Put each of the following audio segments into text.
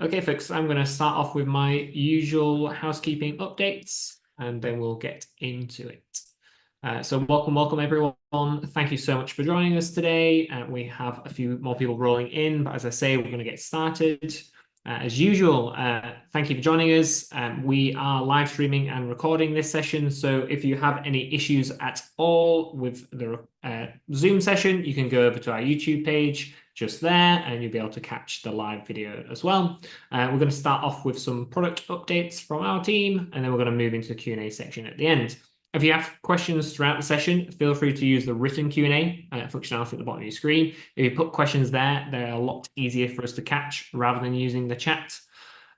Okay, folks, I'm going to start off with my usual housekeeping updates, and then we'll get into it. So welcome everyone. Thank you so much for joining us today. We have a few more people rolling in, but as I say, we're going to get started. As usual, thank you for joining us. We are live streaming and recording this session, so if you have any issues at all with the Zoom session, you can go over to our YouTube page just there, and you'll be able to catch the live video as well. We're going to start off with some product updates from our team, and then we're going to move into the Q&A section at the end. If you have questions throughout the session, feel free to use the written Q&A functionality at the bottom of your screen. If you put questions there, they're a lot easier for us to catch rather than using the chat.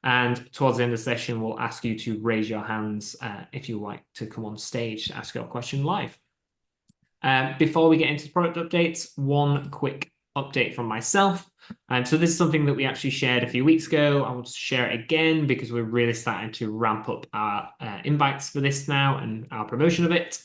And towards the end of the session, we'll ask you to raise your hands if you like to come on stage to ask your question live. Before we get into product updates, one quick update from myself. So this is something that we actually shared a few weeks ago. I want to share it again because we're really starting to ramp up our invites for this now and our promotion of it.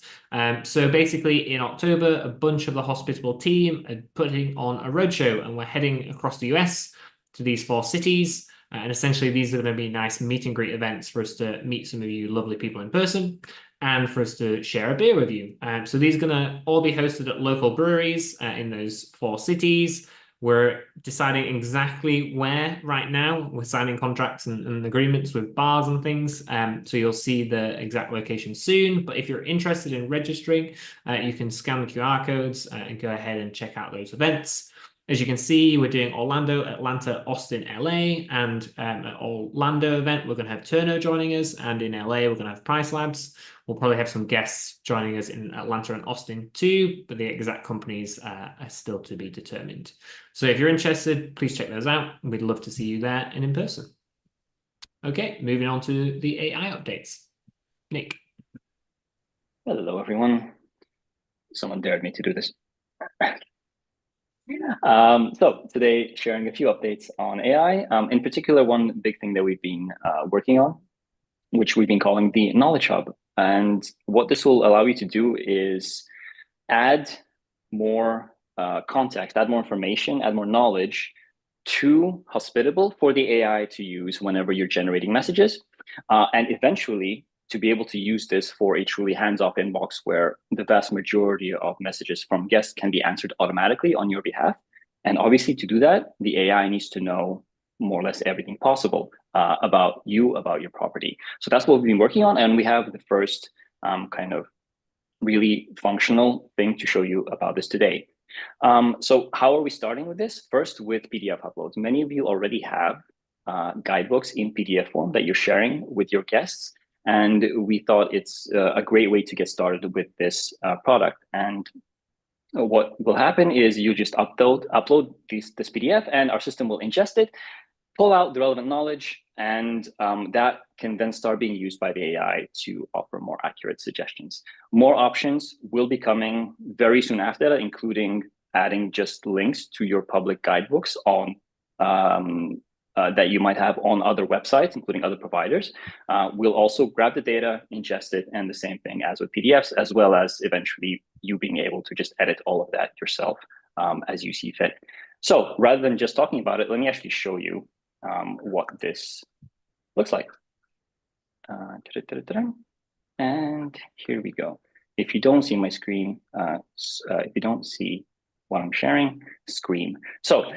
So basically in October, a bunch of the Hospitable team are putting on a roadshow, and we're heading across the US to these 4 cities. And essentially these are going to be nice meet and greet events for us to meet some of you lovely people in person, and for us to share a beer with you. So these are going to all be hosted at local breweries in those 4 cities. We're deciding exactly where right now. We're signing contracts and agreements with bars and things. So you'll see the exact location soon. But if you're interested in registering, you can scan the QR codes and go ahead and check out those events. As you can see, we're doing Orlando, Atlanta, Austin, LA, and at Orlando event, we're going to have Turno joining us, and in LA, we're going to have Price Labs. We'll probably have some guests joining us in Atlanta and Austin too, but the exact companies are still to be determined. So if you're interested, please check those out. We'd love to see you there and in person. Okay, moving on to the AI updates. Nick. Hello, everyone. Someone dared me to do this. So today, sharing a few updates on AI. In particular, one big thing that we've been working on, which we've been calling the Knowledge Hub. And what this will allow you to do is add more context, add more information, add more knowledge to Hospitable for the AI to use whenever you're generating messages. And eventually, to be able to use this for a truly hands-off inbox where the vast majority of messages from guests can be answered automatically on your behalf. And obviously, to do that, the AI needs to know more or less everything possible about you, about your property. So that's what we've been working on. And we have the first kind of really functional thing to show you about this today. So how are we starting with this? First, with PDF uploads. Many of you already have guidebooks in PDF form that you're sharing with your guests. And we thought it's a great way to get started with this product. And what will happen is you just upload this PDF, and our system will ingest it, pull out the relevant knowledge, and that can then start being used by the AI to offer more accurate suggestions. More options will be coming very soon after that, including adding just links to your public guidebooks on that you might have on other websites, including other providers. We'll also grab the data, ingest it, and the same thing as with PDFs, as well as eventually you being able to just edit all of that yourself as you see fit. So rather than just talking about it, let me actually show you what this looks like. And here we go. If you don't see my screen, if you don't see what I'm sharing, scream. So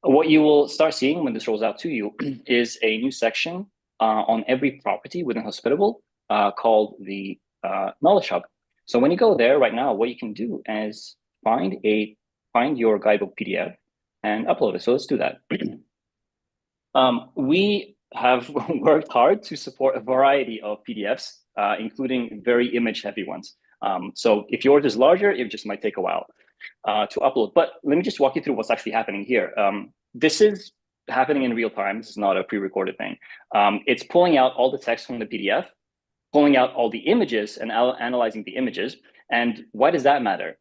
what you will start seeing when this rolls out to you is a new section on every property within Hospitable called the Knowledge Hub. So when you go there right now, what you can do is find your guidebook PDF and upload it. So let's do that. We have worked hard to support a variety of PDFs, including very image-heavy ones. So if yours is larger, it just might take a while to upload. But let me just walk you through what's actually happening here. This is happening in real time. This is not a pre-recorded thing. It's pulling out all the text from the PDF, pulling out all the images and analyzing the images. And why does that matter?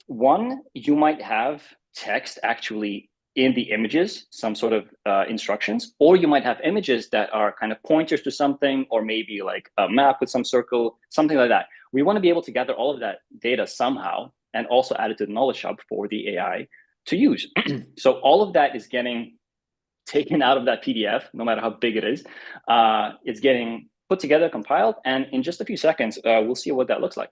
One, you might have text actually in the images, some sort of instructions, or you might have images that are kind of pointers to something, or maybe like a map with some circle, something like that. We want to be able to gather all of that data somehow and also add it to the Knowledge Hub for the AI to use. So all of that is getting taken out of that PDF, no matter how big it is. It's getting put together, compiled, and in just a few seconds, we'll see what that looks like.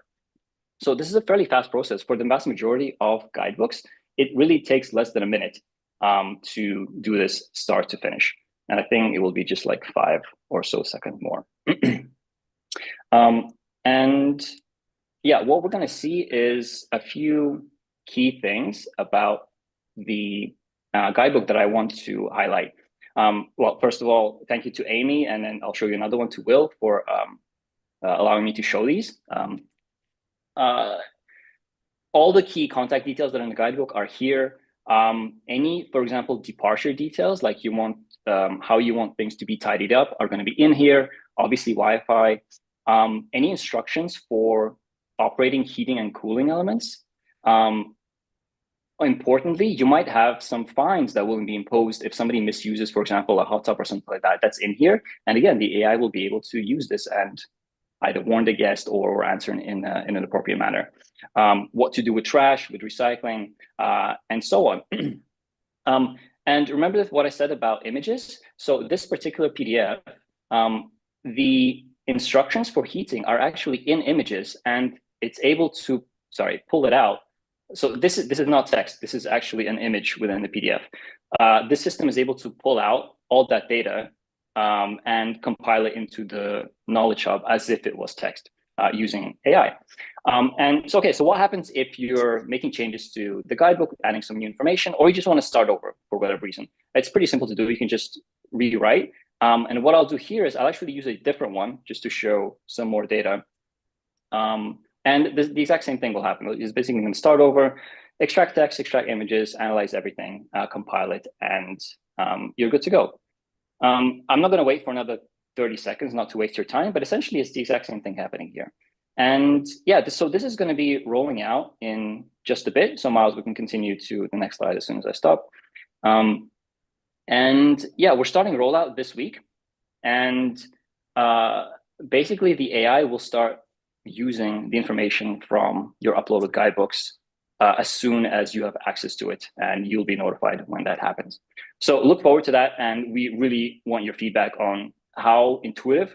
So this is a fairly fast process. For the vast majority of guidebooks, it really takes less than a minute to do this start to finish. And I think it will be just like 5 or so seconds more. And yeah, what we're going to see is a few key things about the guidebook that I want to highlight. Well, first of all, thank you to Amy, and then I'll show you another one to Will for allowing me to show these. All the key contact details that are in the guidebook are here. Any, for example, departure details, like you want how you want things to be tidied up, are going to be in here. Obviously, Wi-Fi. Any instructions for operating heating and cooling elements. Importantly, you might have some fines that will be imposed if somebody misuses, for example, a hot tub or something like that. That's in here. And again, the AI will be able to use this and either warn the guest or answer in an appropriate manner. What to do with trash, with recycling, and so on. And remember what I said about images? So this particular PDF, the instructions for heating are actually in images, and it's able to, pull it out. So this is not text. This is actually an image within the PDF. This system is able to pull out all that data and compile it into the Knowledge Hub as if it was text using AI. And so, okay, so what happens if you're making changes to the guidebook, adding some new information, or you just want to start over for whatever reason? It's pretty simple to do. You can just rewrite. And what I'll do here is I'll actually use a different one just to show some more data. And the exact same thing will happen. It's basically going to start over, extract text, extract images, analyze everything, compile it, and you're good to go. I'm not going to wait for another 30 seconds, not to waste your time, but essentially it's the exact same thing happening here. And yeah, so this is going to be rolling out in just a bit. So Miles, we can continue to the next slide as soon as I stop. And yeah, we're starting rollout this week. And basically the AI will start using the information from your uploaded guidebooks as soon as you have access to it, and you'll be notified when that happens. So look forward to that, and we really want your feedback on how intuitive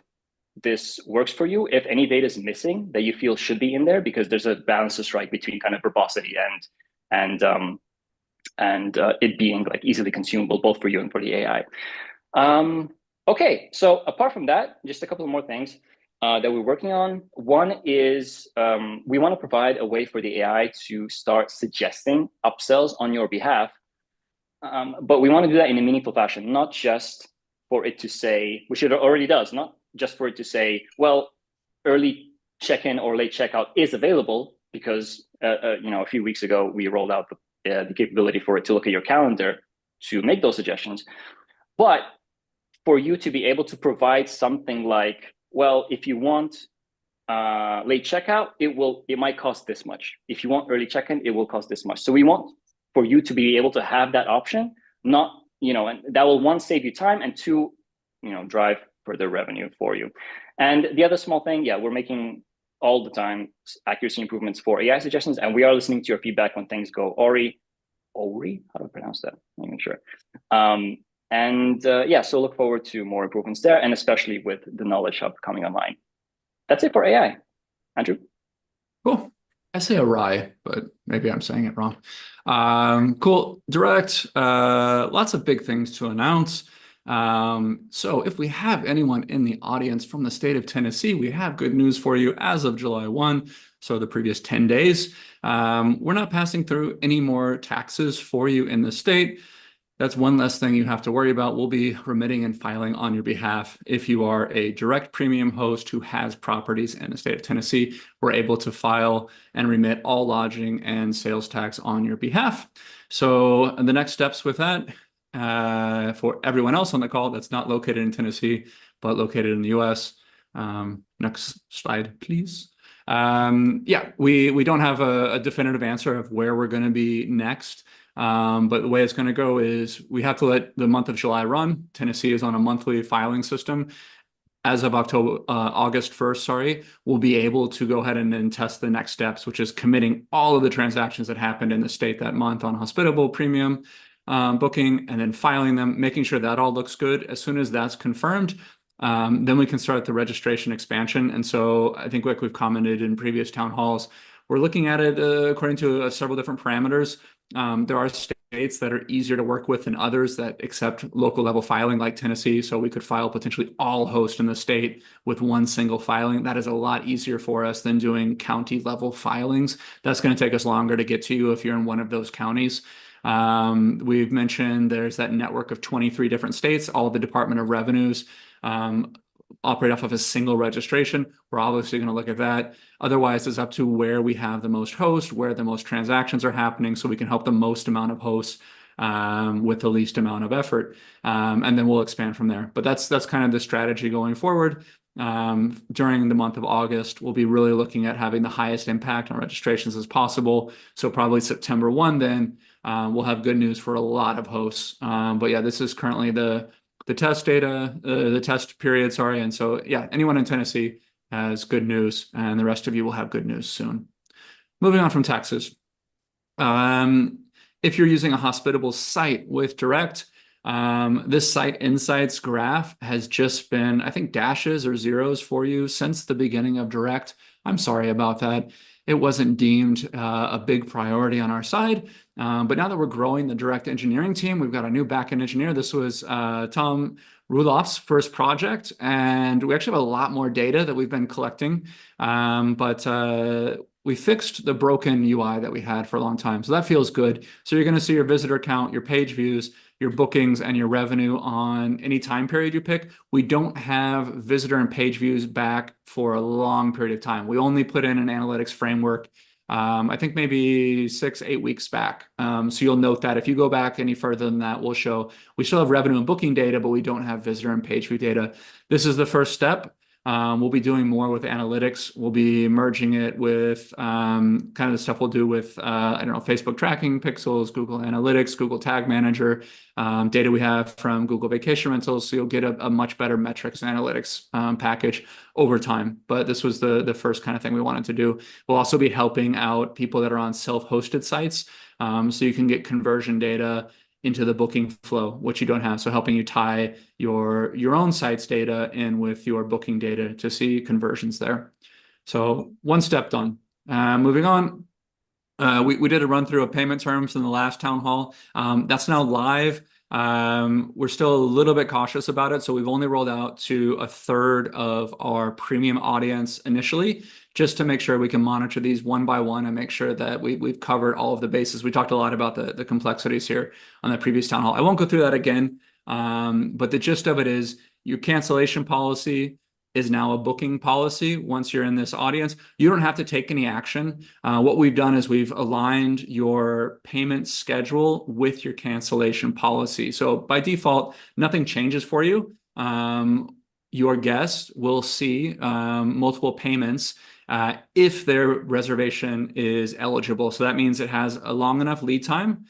this works for you. If any data is missing that you feel should be in there, because there's a balance to strike between kind of verbosity and it being like easily consumable both for you and for the AI. Okay, so apart from that, just a couple of more things that we're working on. One is we want to provide a way for the AI to start suggesting upsells on your behalf, but we want to do that in a meaningful fashion, not just for it to say, which it already does, not just for it to say, well, early check-in or late checkout is available, because a few weeks ago we rolled out the capability for it to look at your calendar to make those suggestions. But for you to be able to provide something like, well, if you want late checkout, it might cost this much. If you want early check-in, it will cost this much. So we want for you to be able to have that option, not, and that will, one, save you time, and two, drive further revenue for you. And the other small thing, yeah, we're making all the time accuracy improvements for AI suggestions, and we are listening to your feedback when things go Ori, how do I pronounce that? I'm not even sure. Yeah, so look forward to more improvements there, and especially with the Knowledge Hub coming online. That's it for AI. Andrew? Cool. I say awry, but maybe I'm saying it wrong. Cool. Direct, lots of big things to announce. So if we have anyone in the audience from the state of Tennessee, we have good news for you as of July 1, so the previous 10 days. We're not passing through any more taxes for you in the state. That's one less thing you have to worry about. We'll be remitting and filing on your behalf. If you are a direct premium host who has properties in the state of Tennessee, we're able to file and remit all lodging and sales tax on your behalf. So the next steps with that, for everyone else on the call that's not located in Tennessee, but located in the US. Next slide, please. Yeah, we don't have a definitive answer of where we're going to be next. But the way it's going to go is we have to let the month of July run. Tennessee is on a monthly filing system. As of August 1st, we'll be able to go ahead and then test the next steps, which is committing all of the transactions that happened in the state that month on Hospitable Premium. booking and then filing them, making sure that all looks good. As soon as that's confirmed, then we can start the registration expansion. And so I think, like we've commented in previous town halls, we're looking at it according to several different parameters. There are states that are easier to work with than others that accept local level filing, like Tennessee. So we could file potentially all hosts in the state with one single filing. That is a lot easier for us than doing county level filings. That's going to take us longer to get to you if you're in one of those counties. We've mentioned there's that network of 23 different states, all the Department of Revenues operate off of a single registration. We're obviously going to look at that. Otherwise, it's up to where we have the most hosts, where the most transactions are happening, so we can help the most amount of hosts with the least amount of effort. And then we'll expand from there. But that's kind of the strategy going forward. During the month of August, we'll be really looking at having the highest impact on registrations as possible. So probably September 1, then we'll have good news for a lot of hosts. But yeah, this is currently the test data, the test period, sorry. And so, yeah, anyone in Tennessee has good news, and the rest of you will have good news soon. Moving on from taxes. If you're using a Hospitable site with Direct, this site insights graph has just been, I think, dashes or zeros for you since the beginning of Direct. I'm sorry about that. It wasn't deemed a big priority on our side. But now that we're growing the Direct engineering team, we've got a new backend engineer. This was Tom Rudloff's first project, and we actually have a lot more data that we've been collecting. But we fixed the broken UI that we had for a long time. So that feels good. So you're going to see your visitor count, your page views, your bookings, and your revenue on any time period you pick. We don't have visitor and page views back for a long period of time. We only put in an analytics framework, I think maybe 6-8 weeks back. So you'll note that if you go back any further than that, we still have revenue and booking data, but we don't have visitor and page view data. This is the first step. We'll be doing more with analytics. We'll be merging it with kind of the stuff we'll do with, I don't know, Facebook tracking pixels, Google Analytics, Google Tag Manager, data we have from Google Vacation Rentals. So you'll get a much better metrics and analytics package over time. But this was the first kind of thing we wanted to do. We'll also be helping out people that are on self-hosted sites. So you can get conversion data into the booking flow, which you don't have. So helping you tie your own site's data in with your booking data to see conversions there. So one step done. Moving on. We did a run through of payment terms in the last town hall. That's now live. We're still a little bit cautious about it. So we've only rolled out to a third of our premium audience initially, just to make sure we can monitor these one by one and make sure that we've covered all of the bases. We talked a lot about the complexities here on the previous town hall. I won't go through that again, but the gist of it is your cancellation policy is now a booking policy. Once you're in this audience, you don't have to take any action. What we've done is we've aligned your payment schedule with your cancellation policy. So by default, nothing changes for you. Your guest will see multiple payments if their reservation is eligible. So that means it has a long enough lead time.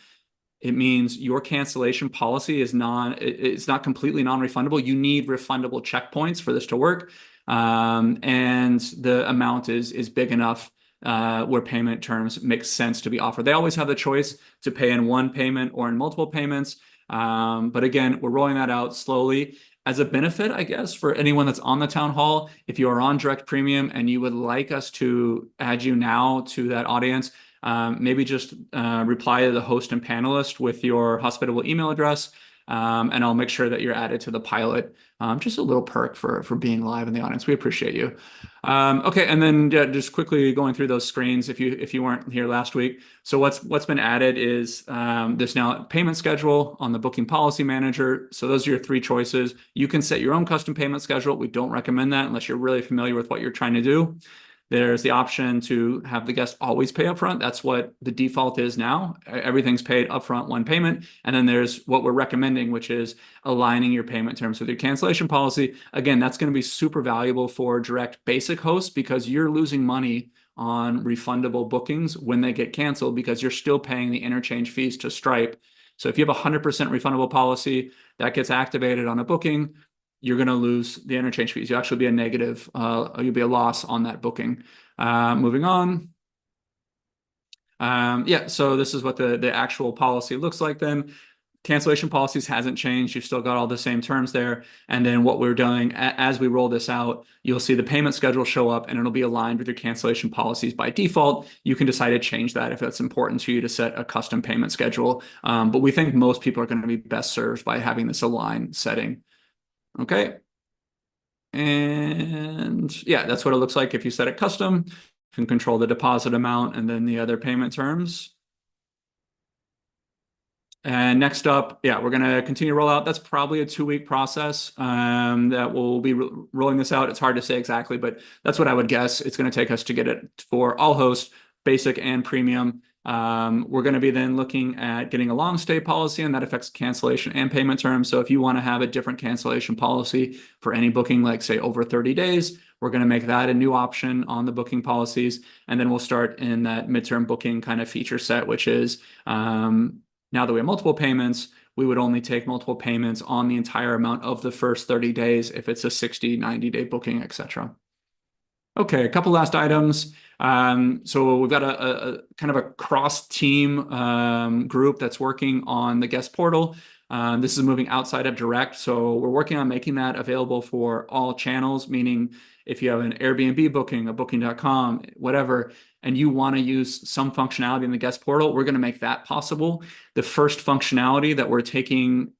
It means your cancellation policy is it's not completely non-refundable. You need refundable checkpoints for this to work. And the amount is big enough where payment terms make sense to be offered. They always have the choice to pay in one payment or in multiple payments. But again, we're rolling that out slowly. As a benefit, I guess, for anyone that's on the town hall, if you are on Direct Premium and you would like us to add you now to that audience, maybe just reply to the host and panelist with your Hospitable email address, and I'll make sure that you're added to the pilot. Just a little perk for being live in the audience. We appreciate you. Okay, and then just quickly going through those screens if you weren't here last week. So what's been added is this now payment schedule on the booking policy manager. So those are your three choices. You can set your own custom payment schedule. We don't recommend that unless you're really familiar with what you're trying to do. There's the option to have the guest always pay upfront. That's what the default is now. Everything's paid upfront, one payment. And then there's what we're recommending, which is aligning your payment terms with your cancellation policy. Again, that's going to be super valuable for Direct basic hosts because you're losing money on refundable bookings when they get canceled because you're still paying the interchange fees to Stripe. So if you have a 100% refundable policy that gets activated on a booking, you're going to lose the interchange fees. You'll actually be a negative, you'll be a loss on that booking. Moving on. Yeah, so this is what the actual policy looks like then. cancellation policies hasn't changed. You've still got all the same terms there. And then what we're doing as we roll this out, you'll see the payment schedule show up and it'll be aligned with your cancellation policies by default. You can decide to change that if it's important to you to set a custom payment schedule. But we think most people are going to be best served by having this aligned setting. Okay. And yeah, that's what it looks like if you set it custom. You can control the deposit amount and then the other payment terms. And next up, yeah, we're going to continue to roll out. That's probably a 2-week process that we'll be rolling this out. It's hard to say exactly, but that's what I would guess. It's going to take us to get it for all hosts, basic and premium. We're going to be then looking at getting a long stay policy, and that affects cancellation and payment terms. So if you want to have a different cancellation policy for any booking, like say over 30 days, we're going to make that a new option on the booking policies. And then we'll start in that midterm booking kind of feature set, which is now that we have multiple payments, we would only take multiple payments on the entire amount of the first 30 days if it's a 60, 90-day booking, etc. Okay, a couple last items. So we've got a kind of a cross-team group that's working on the guest portal. This is moving outside of Direct. So we're working on making that available for all channels, meaning if you have an Airbnb booking, a booking.com, whatever, and you want to use some functionality in the guest portal, we're going to make that possible. The first functionality that we're taking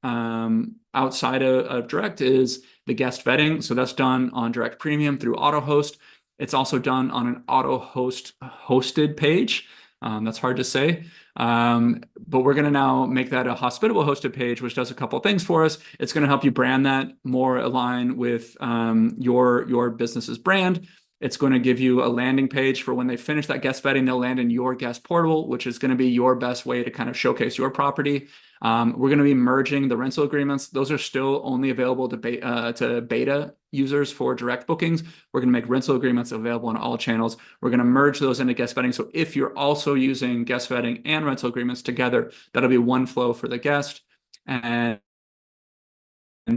outside of Direct is the guest vetting. So that's done on Direct Premium through AutoHost. It's also done on an AutoHost hosted page. That's hard to say. But we're going to now make that a Hospitable hosted page, which does a couple of things for us. It's going to help you brand that more align with your business's brand. It's going to give you a landing page for when they finish that guest vetting, they'll land in your guest portal, which is going to be your best way to kind of showcase your property. We're going to be merging the rental agreements. Those are still only available to beta users for direct bookings. We're going to make rental agreements available on all channels. We're going to merge those into guest vetting. So if you're also using guest vetting and rental agreements together, that'll be one flow for the guest. And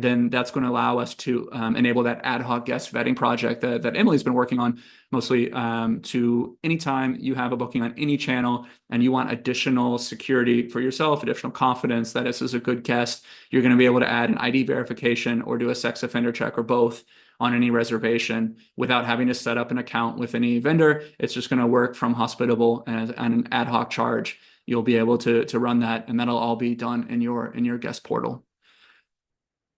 then that's going to allow us to enable that ad hoc guest vetting project that Emily's been working on mostly to anytime you have a booking on any channel and you want additional security for yourself, additional confidence that this is a good guest, you're going to be able to add an ID verification or do a sex offender check or both on any reservation without having to set up an account with any vendor. It's just going to work from Hospitable and an ad hoc charge. You'll be able to run that, and that'll all be done in your guest portal.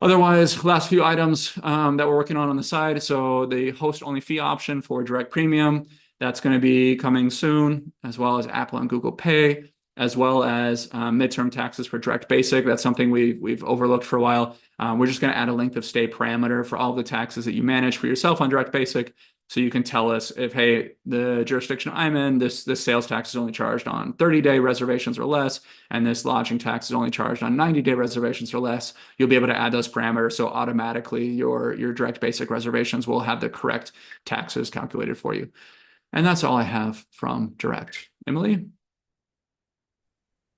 Otherwise, last few items that we're working on the side. So the host-only fee option for Direct Premium, that's going to be coming soon, as well as Apple and Google Pay, as well as midterm taxes for Direct Basic. That's something we've overlooked for a while. We're just going to add a length of stay parameter for all the taxes that you manage for yourself on Direct Basic. So you can tell us if, hey, the jurisdiction I'm in, this sales tax is only charged on 30-day reservations or less, and this lodging tax is only charged on 90-day reservations or less. You'll be able to add those parameters, so automatically your Direct Basic reservations will have the correct taxes calculated for you. And that's all I have from Direct. Emily?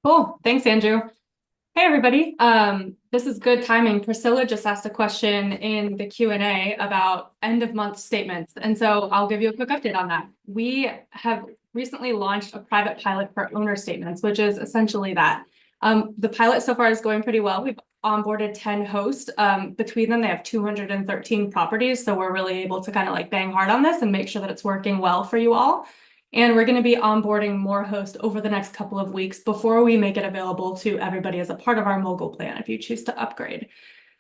Cool. Thanks, Andrew. Hey, everybody. This is good timing. Priscilla just asked a question in the Q&A about end-of-month statements. And so I'll give you a quick update on that. We have recently launched a private pilot for owner statements, which is essentially that. The pilot so far is going pretty well. We've onboarded 10 hosts. Between them, they have 213 properties. So we're really able to kind of like bang hard on this and make sure that it's working well for you all. And we're going to be onboarding more hosts over the next couple of weeks before we make it available to everybody as a part of our mogul plan if you choose to upgrade.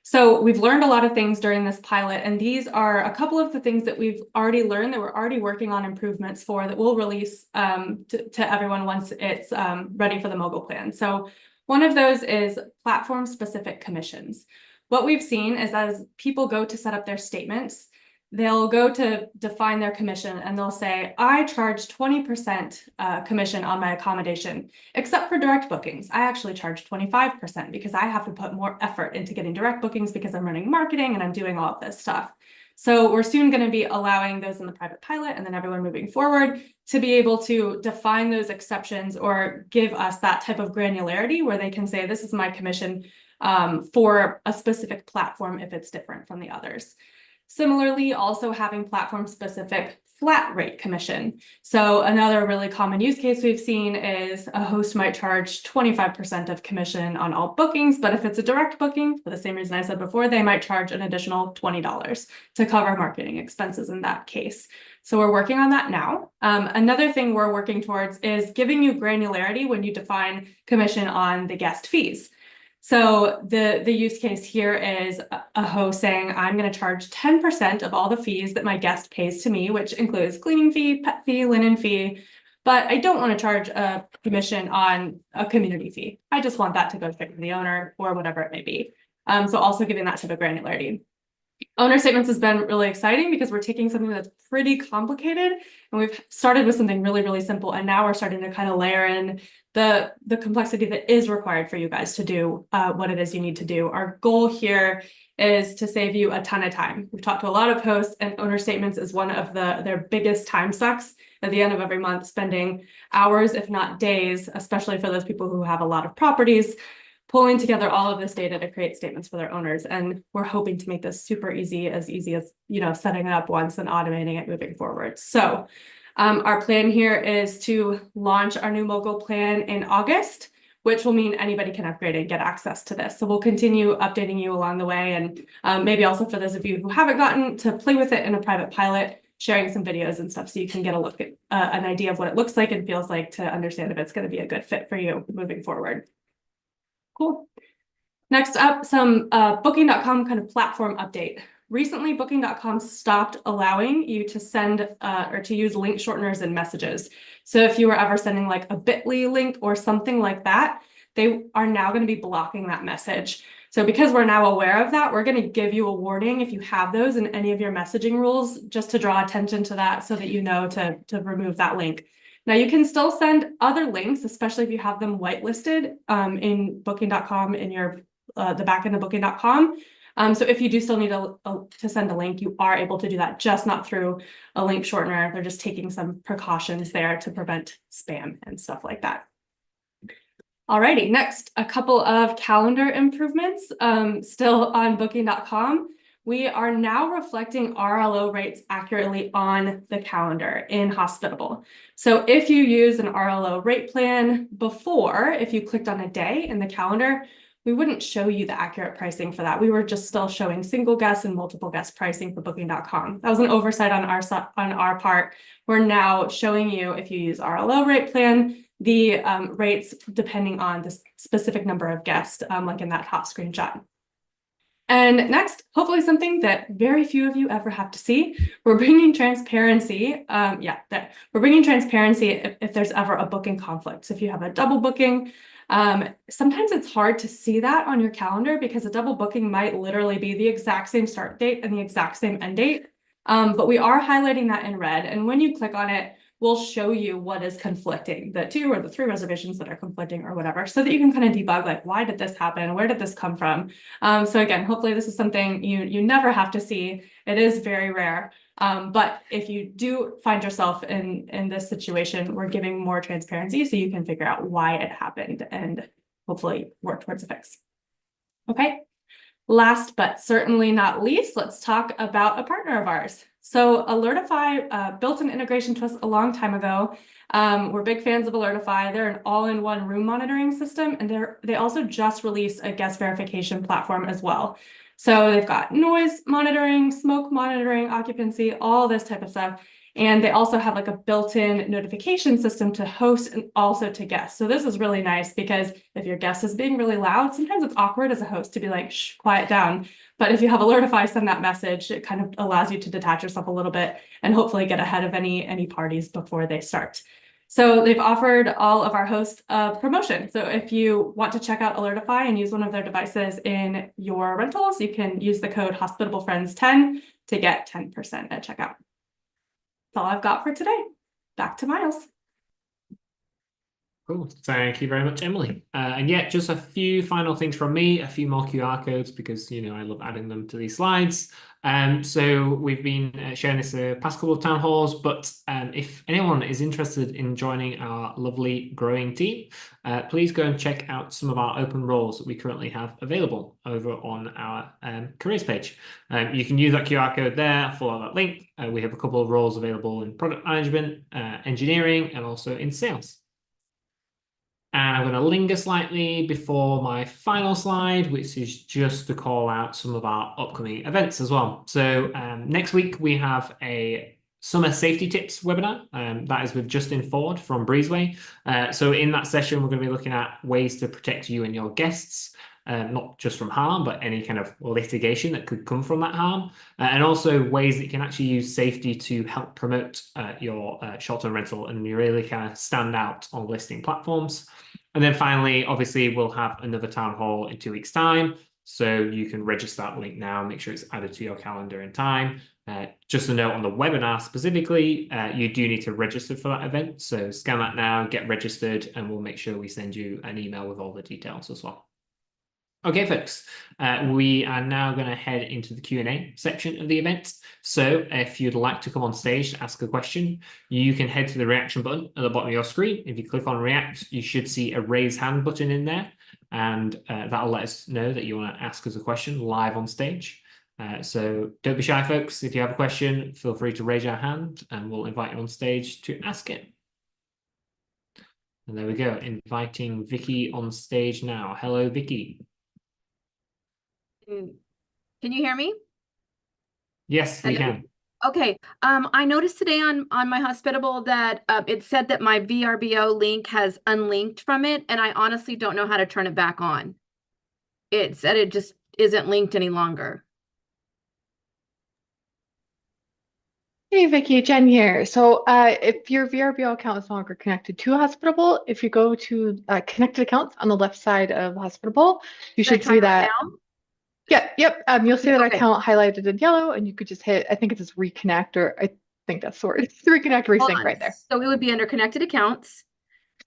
So we've learned a lot of things during this pilot, and these are a couple of the things that we've already learned that we're already working on improvements for that we'll release to everyone once it's ready for the mogul plan. So one of those is platform-specific commissions. What we've seen is as people go to set up their statements, they'll go to define their commission and they'll say, I charge 20% commission on my accommodation, except for direct bookings. I actually charge 25% because I have to put more effort into getting direct bookings because I'm running marketing and I'm doing all of this stuff. So we're soon going to be allowing those in the private pilot and then everyone moving forward to be able to define those exceptions or give us that type of granularity where they can say, this is my commission for a specific platform if it's different from the others. Similarly, also having platform-specific flat rate commission. So another really common use case we've seen is a host might charge 25% of commission on all bookings, but if it's a direct booking, for the same reason I said before, they might charge an additional $20 to cover marketing expenses in that case. So we're working on that now. Another thing we're working towards is giving you granularity when you define commission on the guest fees. So the use case here is a host saying, I'm going to charge 10% of all the fees that my guest pays to me, which includes cleaning fee, pet fee, linen fee, but I don't want to charge a commission on a community fee. I just want that to go straight to the owner or whatever it may be. So also giving that type of granularity. Owner statements has been really exciting because we're taking something that's pretty complicated and we've started with something really, really simple. And now we're starting to kind of layer in the complexity that is required for you guys to do what it is you need to do. Our goal here is to save you a ton of time. We've talked to a lot of hosts, and owner statements is one of their biggest time sucks at the end of every month, spending hours, if not days, especially for those people who have a lot of properties, pulling together all of this data to create statements for their owners. And we're hoping to make this super easy as, setting it up once and automating it moving forward. So our plan here is to launch our new mogul plan in August, which will mean anybody can upgrade and get access to this. So we'll continue updating you along the way. And maybe also for those of you who haven't gotten to play with it in a private pilot, sharing some videos and stuff so you can get a look at an idea of what it looks like and feels like to understand if it's going to be a good fit for you moving forward. Cool. Next up, some Booking.com kind of platform update. Recently, Booking.com stopped allowing you to send or to use link shorteners in messages. So if you were ever sending like a bit.ly link or something like that, they are now going to be blocking that message. So because we're now aware of that, we're going to give you a warning if you have those in any of your messaging rules, just to draw attention to that so that you know to remove that link. Now you can still send other links, especially if you have them whitelisted in Booking.com in your the backend of Booking.com. So if you do still need to send a link, you are able to do that, just not through a link shortener. They're just taking some precautions there to prevent spam and stuff like that. Alrighty, next, a couple of calendar improvements still on Booking.com. We are now reflecting RLO rates accurately on the calendar in Hospitable. So if you use an RLO rate plan before, if you clicked on a day in the calendar, we wouldn't show you the accurate pricing for that. We were just still showing single guest and multiple guest pricing for Booking.com. That was an oversight on our part. We're now showing you, if you use RLO rate plan, the rates depending on the specific number of guests, like in that top screenshot. And next, hopefully something that very few of you ever have to see, we're bringing transparency. We're bringing transparency if there's ever a booking conflict. So if you have a double booking, sometimes it's hard to see that on your calendar because a double booking might literally be the exact same start date and the exact same end date. But we are highlighting that in red. And when you click on it, we'll show you what is conflicting, the 2 or the 3 reservations that are conflicting or whatever, so that you can kind of debug, like, why did this happen? Where did this come from? So again, hopefully this is something you never have to see. It is very rare. But if you do find yourself in this situation, we're giving more transparency so you can figure out why it happened and hopefully work towards a fix. Okay. Last but certainly not least, let's talk about a partner of ours. So Alertify built an integration to us a long time ago. We're big fans of Alertify. They're an all-in-one room monitoring system, and they also just released a guest verification platform as well. So they've got noise monitoring, smoke monitoring, occupancy, all this type of stuff. And they also have like a built-in notification system to hosts and also to guests. So this is really nice because if your guest is being really loud, sometimes it's awkward as a host to be like, shh, quiet down. But if you have Alertify send that message, it kind of allows you to detach yourself a little bit and hopefully get ahead of any parties before they start. So they've offered all of our hosts a promotion. So if you want to check out Alertify and use one of their devices in your rentals, you can use the code HospitableFriends10 to get 10% at checkout. That's all I've got for today. Back to Miles. Cool. Thank you very much, Emily. And yeah, just a few final things from me, a few more QR codes because, I love adding them to these slides. So we've been sharing this past couple of town halls, but if anyone is interested in joining our lovely growing team, please go and check out some of our open roles that we currently have available over on our careers page. You can use that QR code there, follow that link. We have a couple of roles available in product management, engineering, and also in sales. And I'm going to linger slightly before my final slide, which is just to call out some of our upcoming events as well. So next week, we have a summer safety tips webinar. That is with Justin Ford from Breezeway. So in that session, we're going to be looking at ways to protect you and your guests, not just from harm, but any kind of litigation that could come from that harm, and also ways that you can actually use safety to help promote your short-term rental and you really kind of stand out on listing platforms. And then finally, obviously, we'll have another town hall in 2 weeks' time. So you can register that link now, make sure it's added to your calendar in time. Just a note on the webinar specifically, you do need to register for that event. So scan that now, get registered, and we'll make sure we send you an email with all the details as well. Okay, folks, we are now going to head into the Q&A section of the event. So if you'd like to come on stage to ask a question, you can head to the reaction button at the bottom of your screen. If you click on react, you should see a raise hand button in there, and that'll let us know that you want to ask us a question live on stage. So don't be shy, folks. If you have a question, feel free to raise your hand and we'll invite you on stage to ask it. And there we go, inviting Vicky on stage now. Hello, Vicky. Can you hear me? Yes, we Hello? can. Okay. I noticed today on my Hospitable that it said that my VRBO link has unlinked from it, and I honestly don't know how to turn it back on. It said it just isn't linked any longer. Hey Vicky, Jen here. So if your VRBO account is no longer connected to Hospitable, if you go to connected accounts on the left side of Hospitable, you should try see right that. now? Yep. You'll see that Okay. account highlighted in yellow, and you could just hit, I think it's reconnect, or I think that's sort. It's reconnect, Hold resync on. right there. So it would be under connected accounts.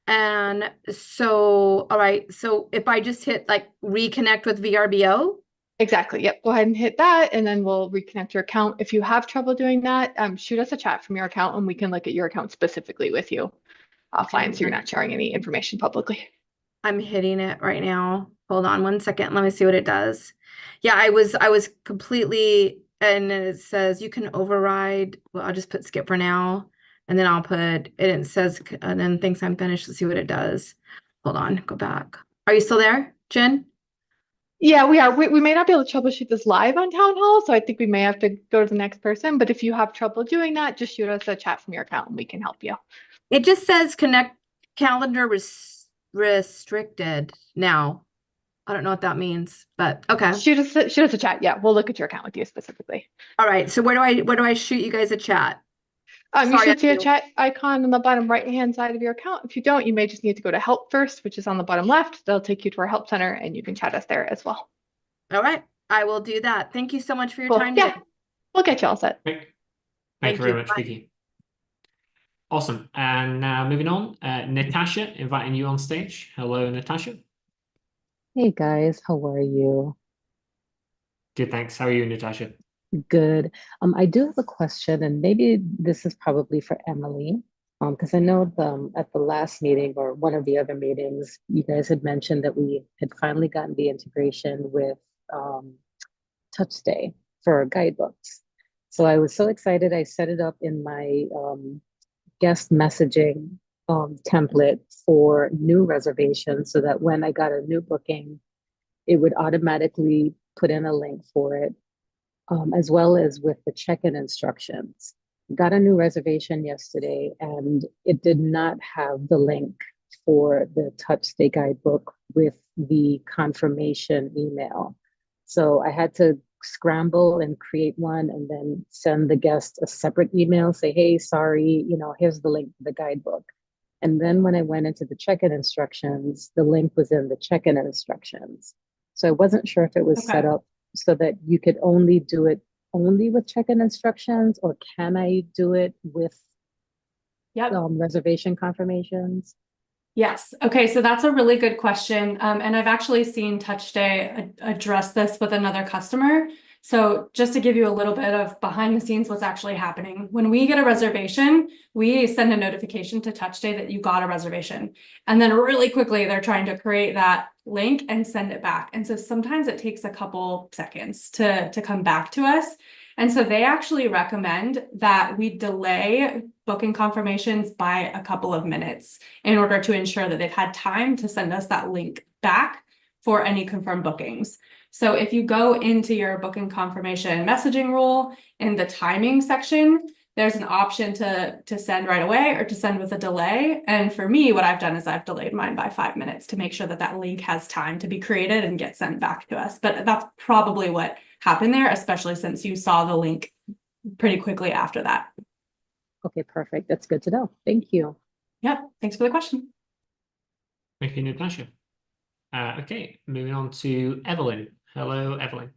And so, all right. So if I just hit like reconnect with VRBO. Exactly. Yep. Go ahead and hit that, and then we'll reconnect your account. If you have trouble doing that, shoot us a chat from your account, and we can look at your account specifically with you offline, so you're not sharing any information publicly. I'm hitting it right now. Hold on 1 second. Let me see what it does. Yeah, I was completely, and then it says you can override. Well, I'll just put skip for now, and then I'll put, and it says, and then thinks I'm finished. Let's see what it does. Hold on, go back. Are you still there, Jen? Yeah, we are. We may not be able to troubleshoot this live on Town Hall, so I think we may have to go to the next person. But if you have trouble doing that, just shoot us a chat from your account and we can help you. It just says connect calendar restricted now. I don't know what that means, but okay. Shoot us a chat. Yeah, we'll look at your account with you specifically. All right. So where do I shoot you guys a chat? You Sorry, should see I a do. chat icon on the bottom right-hand side of your account. If you don't, you may just need to go to help first, which is on the bottom left. That'll take you to our help center and you can chat us there as well. All right. I will do that. Thank you so much for your Cool. time Yeah, today. we'll get you all set. Thank Thank you very you. much, Bye. Vicky. Awesome. And now moving on, Natasha, inviting you on stage. Hello, Natasha. Hey guys, how are you? Good, thanks. How are you, Natasha? Good. I do have a question, and maybe this is probably for Emily, because I know at the last meeting or one of the other meetings, you guys had mentioned that we had finally gotten the integration with Touchstay for guidebooks. So I was so excited. I set it up in my guest messaging template for new reservations so that when I got a new booking, it would automatically put in a link for it, as well as with the check-in instructions. Got a new reservation yesterday and it did not have the link for the Touchstay guidebook with the confirmation email. So I had to scramble and create one and then send the guest a separate email, say, hey, sorry, here's the link to the guidebook. And then when I went into the check-in instructions, the link was in the check-in instructions. So I wasn't sure if it was set up so that you could only do it only with check-in instructions, or can I do it with reservation confirmations? Yes. Okay. So that's a really good question. And I've actually seen Touchstay address this with another customer. So just to give you a little bit of behind the scenes, what's actually happening. When we get a reservation, we send a notification to Touchstay that you got a reservation. And then really quickly, they're trying to create that link and send it back. And so sometimes it takes a couple seconds to come back to us. And so they actually recommend that we delay booking confirmations by a couple of minutes in order to ensure that they've had time to send us that link back for any confirmed bookings. So if you go into your booking confirmation messaging rule in the timing section, there's an option to send right away or to send with a delay. And for me, what I've done is I've delayed mine by 5 minutes to make sure that that link has time to be created and get sent back to us. But that's probably what happened there, especially since you saw the link pretty quickly after that. Okay, perfect. That's good to know. Thank you. Yep. Thanks for the question. Thank you, Natasha. Okay, moving on to Evelyn. Hello, Evelyn.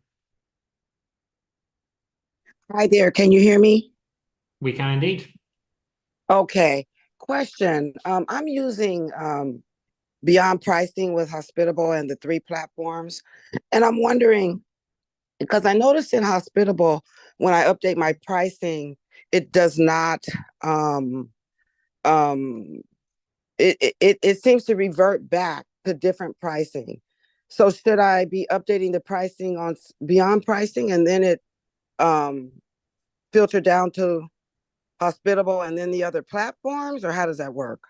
Hi there, can you hear me? We can indeed. Okay, question. I'm using Beyond Pricing with Hospitable and the 3 platforms. And I'm wondering, because I noticed in Hospitable, when I update my pricing, it does not, it seems to revert back to different pricing. So should I be updating the pricing on Beyond Pricing and then it filter down to Hospitable and then the other platforms, or how does that work?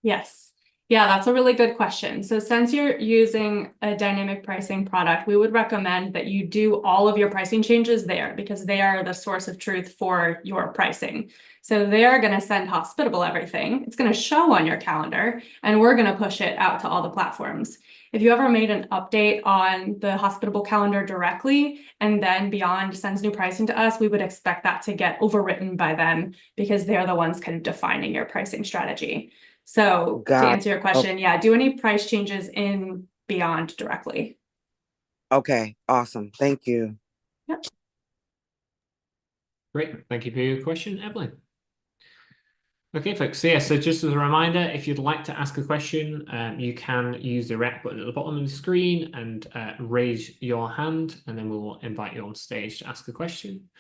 Yes. Yeah, that's a really good question. So since you're using a dynamic pricing product, we would recommend that you do all of your pricing changes there because they are the source of truth for your pricing. So they are going to send Hospitable everything. It's going to show on your calendar, and we're going to push it out to all the platforms. If you ever made an update on the Hospitable calendar directly and then Beyond sends new pricing to us, we would expect that to get overwritten by them because they're the ones kind of defining your pricing strategy. So to answer your question, yeah, do any price changes in Beyond directly. Okay, awesome. Thank you. Yep. Great. Thank you for your question, Evelyn. Okay, folks. So yeah, so just as a reminder, if you'd like to ask a question, you can use the react button at the bottom of the screen and raise your hand, and then we'll invite you on stage to ask a question.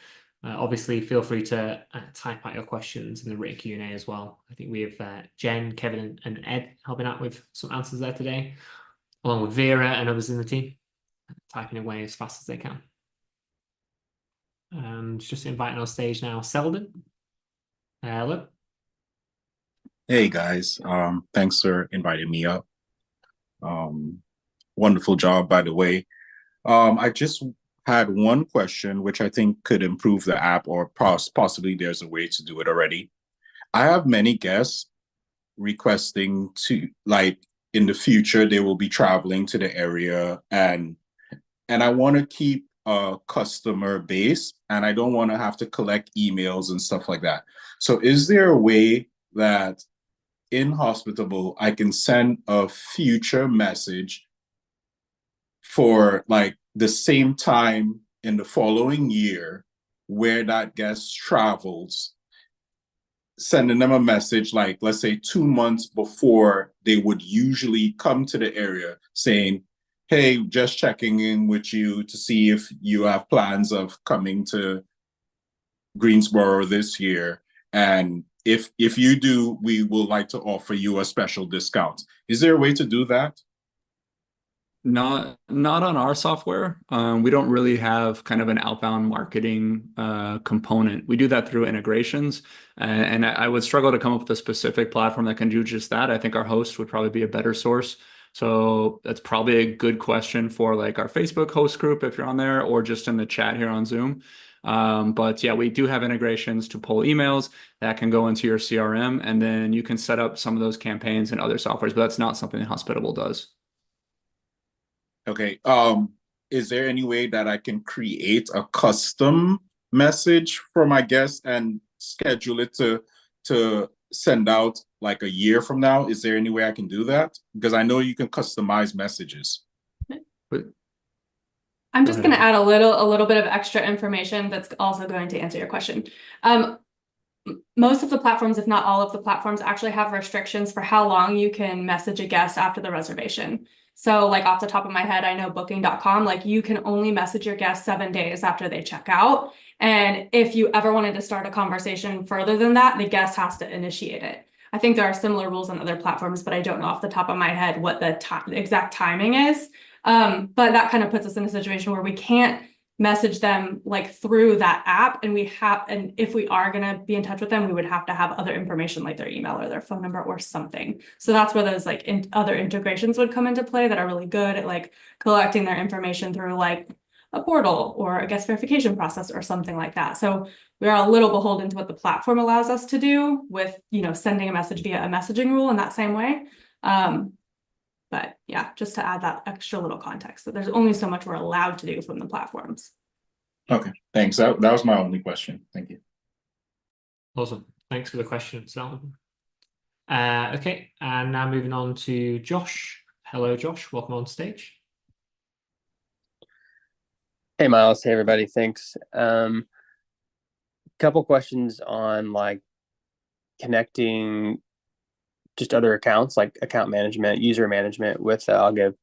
Obviously, feel free to type out your questions in the written Q&A as well. I think we have Jen, Kevin, and Ed helping out with some answers there today, along with Vera and others in the team, typing away as fast as they can. And just inviting on stage now, Selden. Hello. Hey guys, thanks for inviting me up. Wonderful job, by the way. I just had one question, which I think could improve the app, or possibly there's a way to do it already. I have many guests requesting to, like, in the future, they will be traveling to the area, and I want to keep a customer base, and I don't want to have to collect emails and stuff like that. So is there a way that in Hospitable, I can send a future message for like the same time in the following year where that guest travels, sending them a message like, let's say 2 months before they would usually come to the area, saying, hey, just checking in with you to see if you have plans of coming to Greensboro this year. And if you do, we would like to offer you a special discount. Is there a way to do that? Not on our software. We don't really have kind of an outbound marketing component. We do that through integrations, and I would struggle to come up with a specific platform that can do just that. I think our host would probably be a better source. So that's probably a good question for like our Facebook host group if you're on there, or just in the chat here on Zoom. But yeah, we do have integrations to pull emails that can go into your CRM, and then you can set up some of those campaigns in other softwares, but that's not something that Hospitable does. Okay. Is there any way that I can create a custom message for my guests and schedule it to send out like a year from now? Is there any way I can do that? Because I know you can customize messages. But I'm just going to add a little bit of extra information that's also going to answer your question. most of the platforms, if not all of the platforms, actually have restrictions for how long you can message a guest after the reservation. So like off the top of my head, I know booking.com, like you can only message your guests 7 days after they check out. And if you ever wanted to start a conversation further than that, the guest has to initiate it. I think there are similar rules on other platforms, but I don't know off the top of my head what the exact timing is. But that kind of puts us in a situation where we can't message them like through that app, and if we are going to be in touch with them, we would have to have other information like their email or their phone number or something. So that's where those like other integrations would come into play that are really good at like collecting their information through like a portal or a guest verification process or something like that. So we are a little beholden to what the platform allows us to do with, sending a message via a messaging rule in that same way. But yeah, just to add that extra little context, that there's only so much we're allowed to do from the platforms. Okay, thanks. That was my only question. Thank you. Awesome. Thanks for the question, Salman. Okay, and now moving on to Josh. Hello, Josh. Welcome on stage. Hey, Miles. Hey, everybody. Thanks. Couple questions on like connecting just other accounts, like account management, user management with, I'll give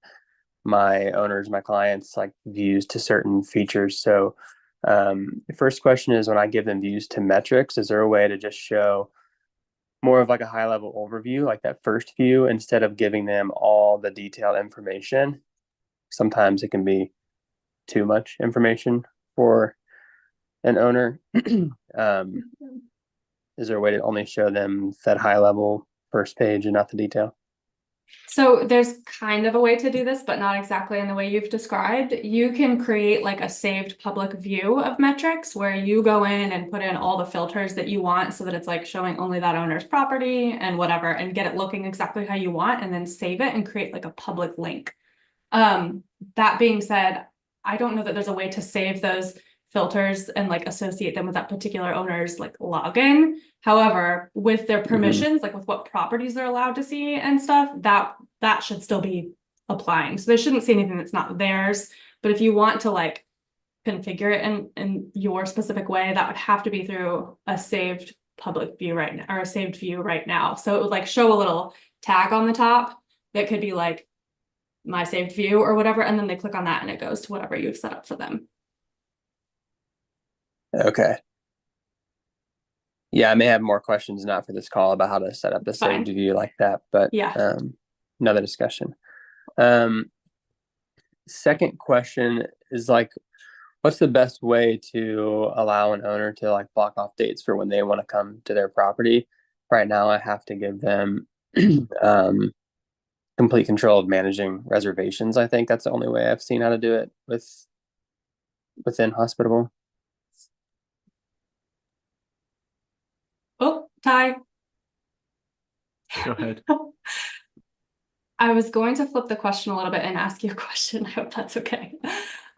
my owners, my clients, like views to certain features. So the first question is, when I give them views to metrics, is there a way to just show more of like a high level overview, like that first view, instead of giving them all the detailed information? Sometimes it can be too much information for an owner. Is there a way to only show them that high level first page and not the detail? So there's kind of a way to do this, but not exactly in the way you've described. You can create like a saved public view of metrics where you go in and put in all the filters that you want so that it's like showing only that owner's property and whatever, and get it looking exactly how you want, and then save it and create like a public link. That being said, I don't know that there's a way to save those filters and like associate them with that particular owner's like login. However, with their permissions, like with what properties they're allowed to see and stuff, that should still be applying. So they shouldn't see anything that's not theirs. But if you want to like configure it in your specific way, that would have to be through a saved public view right now, or a saved view right now. So it would like show a little tag on the top that could be like my saved view or whatever, and then they click on that and it goes to whatever you've set up for them. Okay. Yeah, I may have more questions, not for this call, about how to set up the saved view like that, but yeah, another discussion. Second question is like, what's the best way to allow an owner to like block off dates for when they want to come to their property? Right now, I have to give them complete control of managing reservations. I think that's the only way I've seen how to do it within Hospitable. Oh, Ty. Go ahead. I was going to flip the question a little bit and ask you a question. I hope that's okay.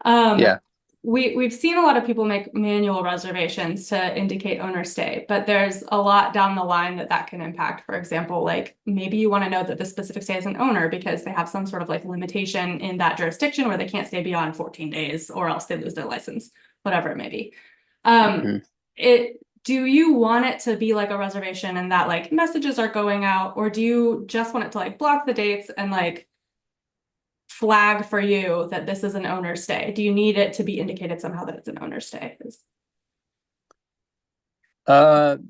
Yeah. We've seen a lot of people make manual reservations to indicate owner stay, but there's a lot down the line that can impact. For example, like maybe you want to know that the specific stay is an owner because they have some sort of like limitation in that jurisdiction where they can't stay beyond 14 days or else they lose their license, whatever it may be. Do you want it to be like a reservation and that like messages are going out, or do you just want it to like block the dates and like flag for you that this is an owner stay? Do you need it to be indicated somehow that it's an owner stay? That'd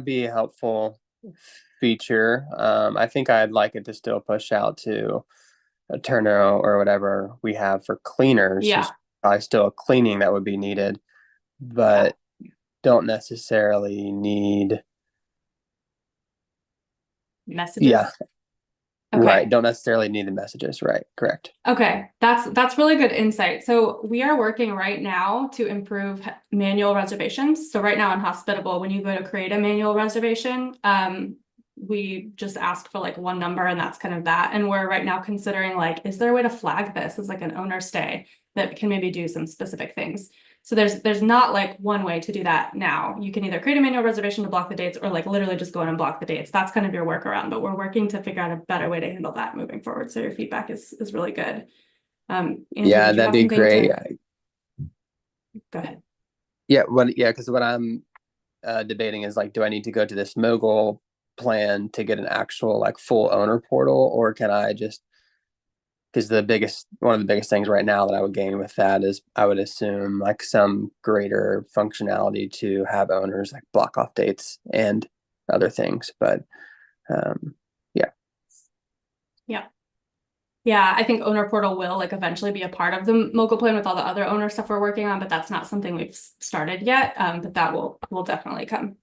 be a helpful feature. I think I'd like it to still push out to a Turner or whatever we have for cleaners. Yeah. There's probably still a cleaning that would be needed, but don't necessarily need messages. Yeah. Okay. Right. Don't necessarily need the messages. Right. Correct. Okay. That's really good insight. So we are working right now to improve manual reservations. So right now in Hospitable, when you go to create a manual reservation, we just ask for like one number and that's kind of that. And we're right now considering like, is there a way to flag this as like an owner stay that can maybe do some specific things? So there's not like one way to do that now. You can either create a manual reservation to block the dates or like literally just go in and block the dates. That's kind of your workaround, but we're working to figure out a better way to handle that moving forward. So your feedback is really good. Andrew, yeah, that'd be great. Go ahead. Yeah, because what I'm debating is like, do I need to go to this mogul plan to get an actual like full owner portal, or can I just, because one of the biggest things right now that I would gain with that is I would assume like some greater functionality to have owners like block off dates and other things. But yeah, I think owner portal will like eventually be a part of the mogul plan with all the other owner stuff we're working on, but that's not something we've started yet. But that will definitely come.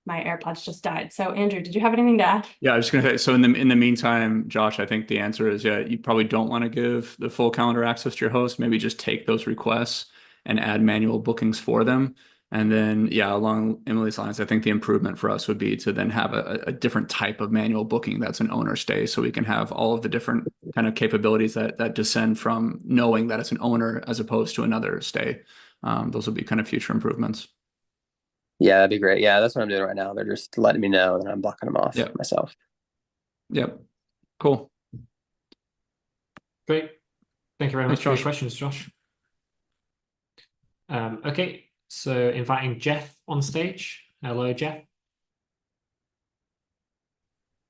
My AirPods just died. So Andrew, did you have anything to add? Yeah, I was just gonna say, so in the meantime, Josh, I think the answer is, yeah, you probably don't want to give the full calendar access to your host. Maybe just take those requests and add manual bookings for them. And then, yeah, along Emily's lines, I think the improvement for us would be to then have a different type of manual booking that's an owner stay, so we can have all of the different kind of capabilities that descend from knowing that it's an owner as opposed to another stay. Those will be kind of future improvements. Yeah, that'd be great. Yeah, that's what I'm doing right now. They're just letting me know, and I'm blocking them off myself. Yep. Cool. Great. Thank you very much Thanks, for your Josh. questions, Josh. Okay, so inviting Jeff on stage. Hello, Jeff.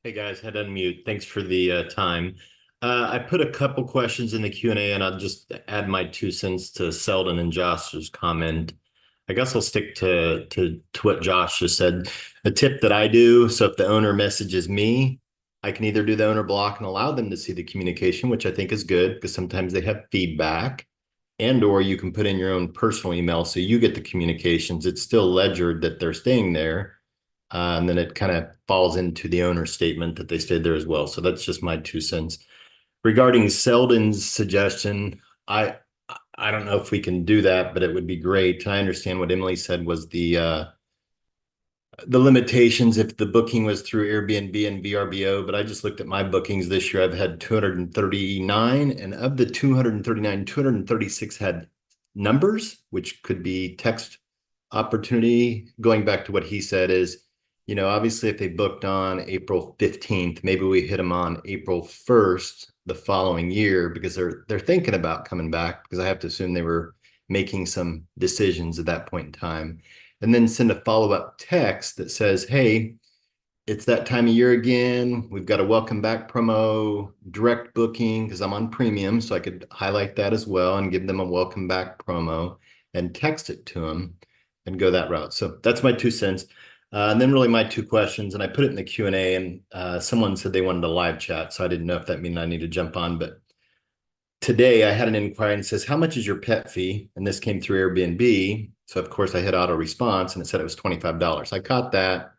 Hey guys, had to unmute. Thanks for the time. I put a couple questions in the Q&A, and I'll just add my 2 cents to Selden and Josh's comment. I guess I'll stick to what Josh just said. A tip that I do, so if the owner messages me, I can either do the owner block and allow them to see the communication, which I think is good because sometimes they have feedback, and or you can put in your own personal email so you get the communications. It's still ledgered that they're staying there. And then it kind of falls into the owner's statement that they stayed there as well. So that's just my 2 cents. Regarding Selden's suggestion, I don't know if we can do that, but it would be great. I understand what Emily said was the limitations if the booking was through Airbnb and VRBO, but I just looked at my bookings this year. I've had 239, and of the 239, 236 had numbers, which could be text opportunity. Going back to what he said is, you know, obviously if they booked on April 15th, maybe we hit them on April 1st the following year because they're thinking about coming back, because I have to assume they were making some decisions at that point in time. And then send a follow-up text that says, hey, it's that time of year again. We've got a welcome back promo, direct booking, because I'm on premium, so I could highlight that as well and give them a welcome back promo and text it to them and go that route. So that's my 2 cents. And then really my 2 questions, and I put it in the Q&A, and someone said they wanted a live chat, so I didn't know if that meant I need to jump on. But today I had an inquiry and it says, how much is your pet fee? And this came through Airbnb. So of course I hit auto response and it said it was $25. I caught that,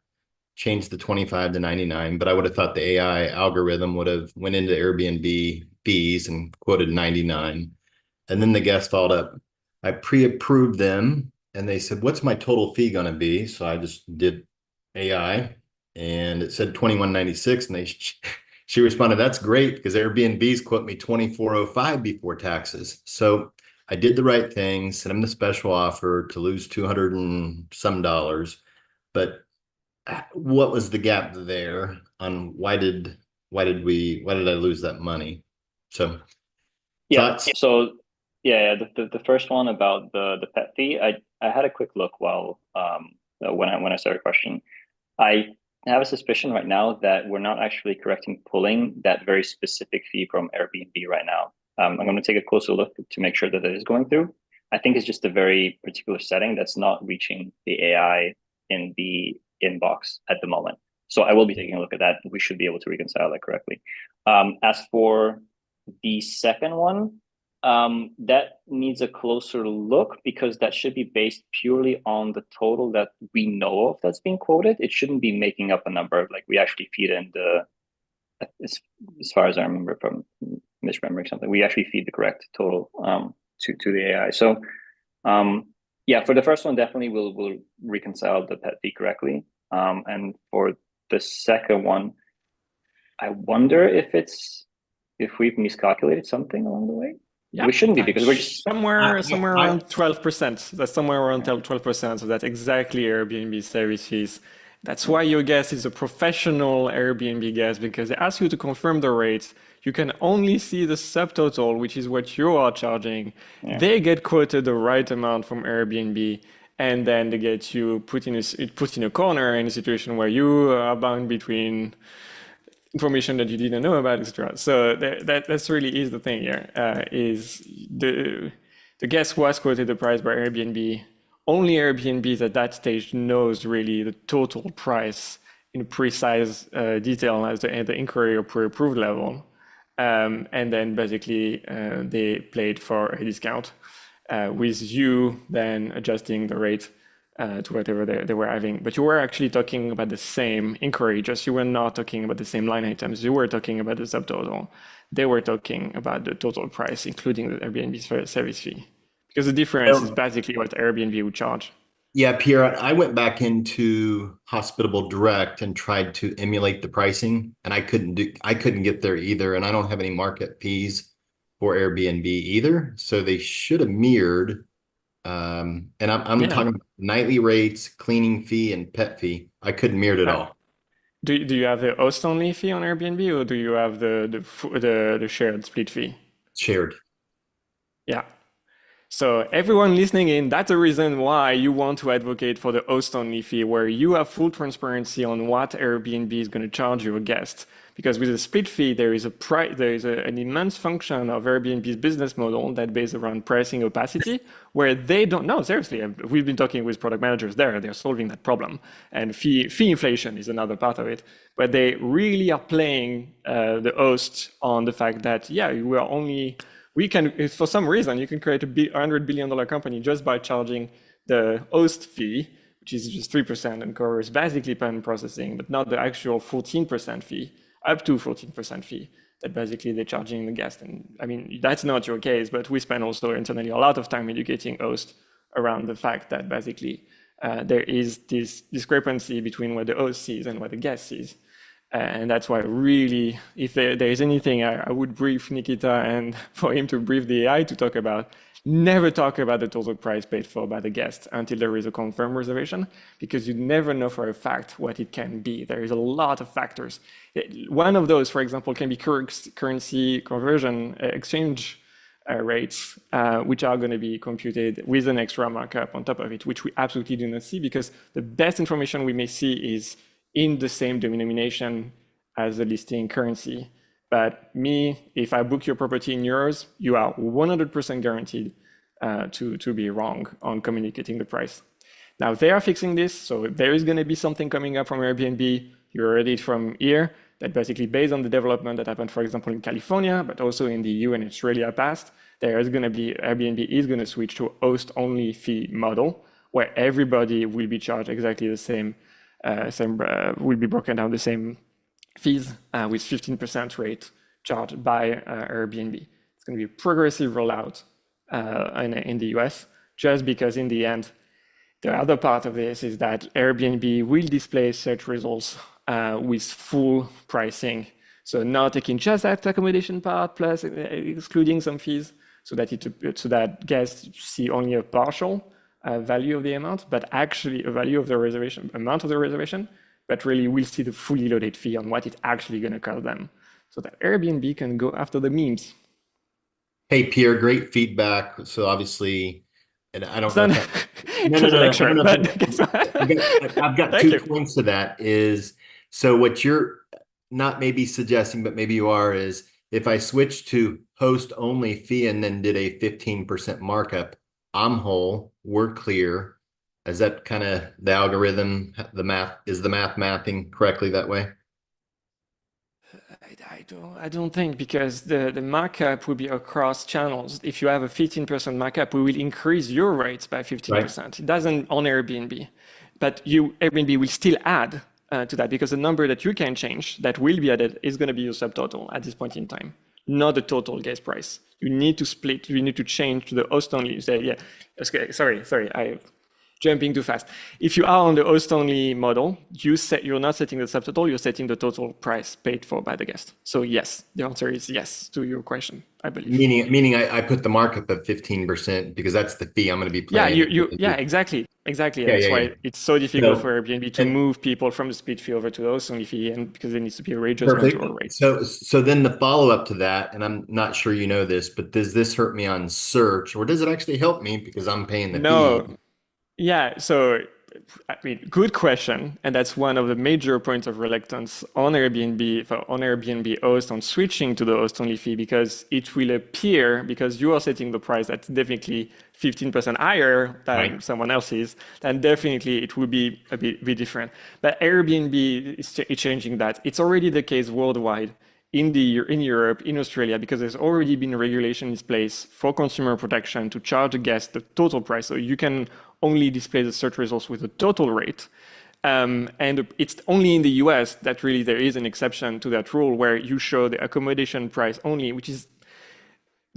changed the 25 to 99, but I would have thought the AI algorithm would have went into Airbnb fees and quoted 99. And then the guest followed up. I pre-approved them and they said, what's my total fee going to be? So I just did AI and it said $21.96, and she responded, that's great because Airbnb's quote me $24.05 before taxes. So I did the right thing, sent them the special offer to lose $200 and some dollars. But what was the gap there on why did I lose that money? So yeah, thoughts? so yeah, the first one about the pet fee, I had a quick look while when I started questioning. I have a suspicion right now that we're not actually pulling that very specific fee from Airbnb right now. I'm going to take a closer look to make sure that it is going through. I think it's just a very particular setting that's not reaching the AI in the inbox at the moment. So I will be taking a look at that. We should be able to reconcile that correctly. As for the second one, that needs a closer look because that should be based purely on the total that we know of that's being quoted. It shouldn't be making up a number. Like we actually feed in as far as I remember from misremembering something, we actually feed the correct total to the AI. So yeah, for the first one, definitely we'll reconcile the pet fee correctly. And for the second one, I wonder if we've miscalculated something along the way. Yeah, we shouldn't be because we're just somewhere around 12%. That's somewhere around 12%. So that's exactly Airbnb services. That's why your guest is a professional Airbnb guest, because they ask you to confirm the rates. You can only see the subtotal, which is what you are charging. Yeah. They get quoted the right amount from Airbnb, and then they get you put in a corner in a situation where you are bound between information that you didn't know about, etc. So that's really is the thing here. Is the guest was quoted the price by Airbnb. Only Airbnb at that stage knows really the total price in precise detail as the inquiry or pre-approved level. And then basically they played for a discount with you then adjusting the rate to whatever they were having. But you were actually talking about the same inquiry, just you were not talking about the same line items. You were talking about the subtotal. They were talking about the total price, including the Airbnb service fee. Because the difference is basically what Airbnb would charge. Yeah, Pierre, I went back into Hospitable Direct and tried to emulate the pricing, and I couldn't get there either. And I don't have any market fees for Airbnb either. So they should have mirrored. And I'm talking about nightly rates, cleaning fee, and pet fee. I couldn't mirror it at all. Do you have the host only fee on Airbnb, or do you have the shared split fee? Shared. Yeah. So everyone listening in, that's the reason why you want to advocate for the host-only fee, where you have full transparency on what Airbnb is going to charge your guest. Because with a split fee, there is an immense function of Airbnb's business model that based around pricing opacity, where they don't know. Seriously, we've been talking with product managers there. They're solving that problem, and fee inflation is another part of it. But they really are playing the host on the fact that we can, for some reason, you can create a $100 billion company just by charging the host fee, which is just 3% and covers basically payment processing, but not the actual 14% fee, up to 14% fee that basically they're charging the guest. And I mean, that's not your case, but we spend also internally a lot of time educating hosts around the fact that basically there is this discrepancy between what the host sees and what the guest sees. And that's why really, if there is anything I would brief Nikita and for him to brief the AI to talk about, never talk about the total price paid for by the guest until there is a confirmed reservation, because you never know for a fact what it can be. There is a lot of factors. One of those, for example, can be currency conversion exchange rates, which are going to be computed with an extra markup on top of it, which we absolutely do not see, because the best information we may see is in the same denomination as the listing currency. But if I book your property in euros, you are 100% guaranteed to be wrong on communicating the price. Now they are fixing this, so there is going to be something coming up from Airbnb. You heard it from here, that basically based on the development that happened, for example, in California, but also in the EU and Australia past, Airbnb is going to switch to a host-only fee model, where everybody will be charged exactly the same will be broken down the same fees with 15% rate charged by Airbnb. It's going to be a progressive rollout in the US, just because in the end, the other part of this is that Airbnb will display search results with full pricing. So not taking just that accommodation part plus excluding some fees, so that guests see only a partial value of the amount, but actually a value of the reservation, amount of the reservation, but really we'll see the fully loaded fee on what it's actually going to cost them, so that Airbnb can go after the memes. Hey, Pierre, great feedback. So obviously, and I don't know. I've got 2 points to that. Is so what you're not maybe suggesting, but maybe you are, is if I switch to host only fee and then did a 15% markup, I'm whole, we're clear. Is that kind of the algorithm, the math, is the math mapping correctly that way? I don't think, because the markup will be across channels. If you have a 15% markup, we will increase your rates by 15%. Right. It doesn't on Airbnb, but Airbnb will still add to that, because the number that you can change that will be added is going to be your subtotal at this point in time, not the total guest price. You need to split, you need to change to the host only. You say, yeah, okay, sorry, I'm jumping too fast. If you are on the host only model, you're not setting the subtotal, you're setting the total price paid for by the guest. So yes, the answer is yes to your question, I believe. Meaning I put the markup of 15% because that's the fee I'm going to be paying. Yeah, exactly. That's why it's so difficult for Airbnb to move people from the split fee over to the host only fee, and because there needs to be a readjustment to our rate. So then the follow-up to that, and I'm not sure you know this, but does this hurt me on search, or does it actually help me because I'm paying the fee? Yeah, so I mean, good question, and that's one of the major points of reluctance on Airbnb host on switching to the host-only fee, because it will appear, because you are setting the price that's definitely 15% higher than someone else's, then definitely it will be a bit different. But Airbnb is changing that. It's already the case worldwide. In Europe, in Australia, because there's already been regulation in place for consumer protection to charge a guest the total price. So you can only display the search results with the total rate. And it's only in the US that really there is an exception to that rule where you show the accommodation price only, which is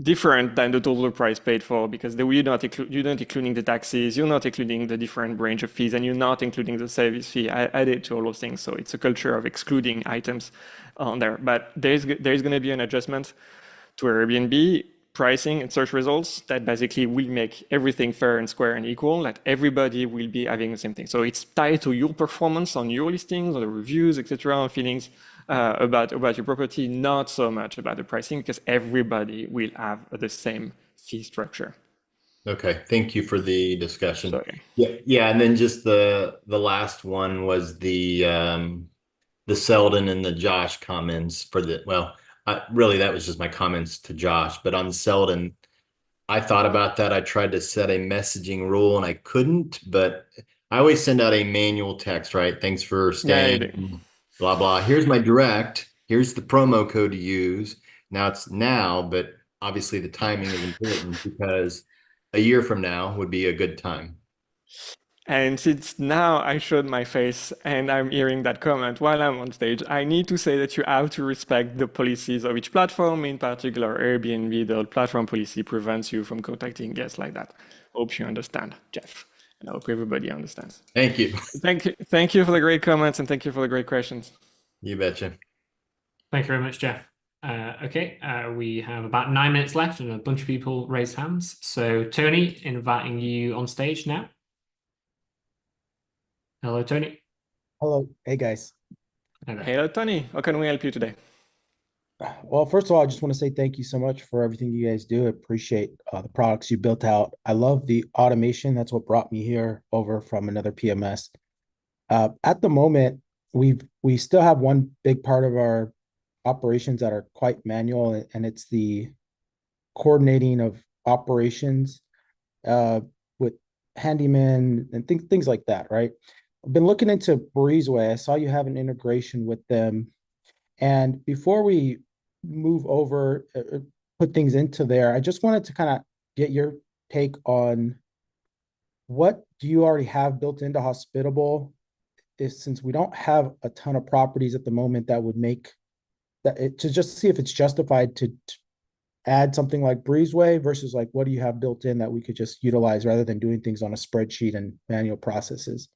different than the total price paid for, because you're not including the taxes, you're not including the different range of fees, and you're not including the service fee added to all those things. So it's a culture of excluding items on there. But there's going to be an adjustment to Airbnb pricing and search results that basically will make everything fair and square and equal, that everybody will be having the same thing. So it's tied to your performance on your listings, or the reviews, etc., feelings about your property, not so much about the pricing, because everybody will have the same fee structure. Okay, thank you for the discussion. Sorry. Yeah, and then just the last one was the Selden and the Josh comments for really, that was just my comments to Josh. But on Selden, I thought about that. I tried to set a messaging rule and I couldn't, but I always send out a manual text, right? Thanks for staying, blah, blah. Here's my direct. Here's the promo code to use. Now it's now, but obviously the timing is important, because a year from now would be a good time. And since now I showed my face and I'm hearing that comment while I'm on stage, I need to say that you have to respect the policies of each platform. In particular, Airbnb, the platform policy prevents you from contacting guests like that. Hope you understand, Jeff. And I hope everybody understands. Thank you. Thank you for the great comments, and thank you for the great questions. You betcha. Thank you very much, Jeff. Okay, we have about 9 minutes left and a bunch of people raised hands. So Tony, inviting you on stage now. Hello, Tony. Hello. Hey, guys. Hello, Tony. How can we help you today? Well, first of all, I just want to say thank you so much for everything you guys do. I appreciate the products you built out. I love the automation. That's what brought me here over from another PMS. At the moment, we still have one big part of our operations that are quite manual, and it's the coordinating of operations with handyman and things like that, right? I've been looking into Breezeway. I saw you have an integration with them. And before we move over, put things into there, I just wanted to kind of get your take on what do you already have built into Hospitable, since we don't have a ton of properties at the moment that would make that to just see if it's justified to add something like Breezeway versus like what do you have built in that we could just utilize rather than doing things on a spreadsheet and manual processes.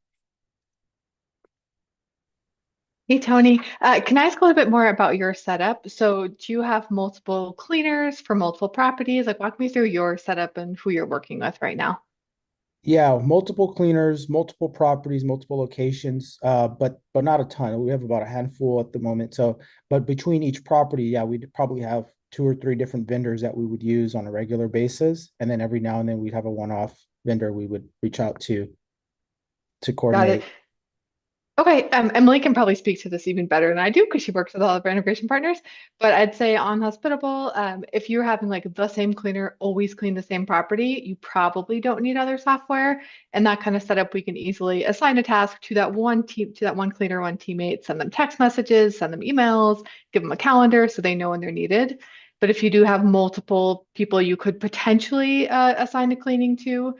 Hey, Tony, can I ask a little bit more about your setup? So do you have multiple cleaners for multiple properties? Like, walk me through your setup and who you're working with right now. Yeah, multiple cleaners, multiple properties, multiple locations, but not a ton. We have about a handful at the moment. So, but between each property, yeah, we'd probably have 2 or 3 different vendors that we would use on a regular basis. And then every now and then we'd have a one-off vendor we would reach out to coordinate. Got it. Okay, Emily can probably speak to this even better than I do because she works with all of our integration partners. But I'd say on Hospitable, if you're having like the same cleaner always clean the same property, you probably don't need other software. And that kind of setup, we can easily assign a task to that one team, to that one cleaner, one teammate, send them text messages, send them emails, give them a calendar so they know when they're needed. But if you do have multiple people you could potentially assign the cleaning to,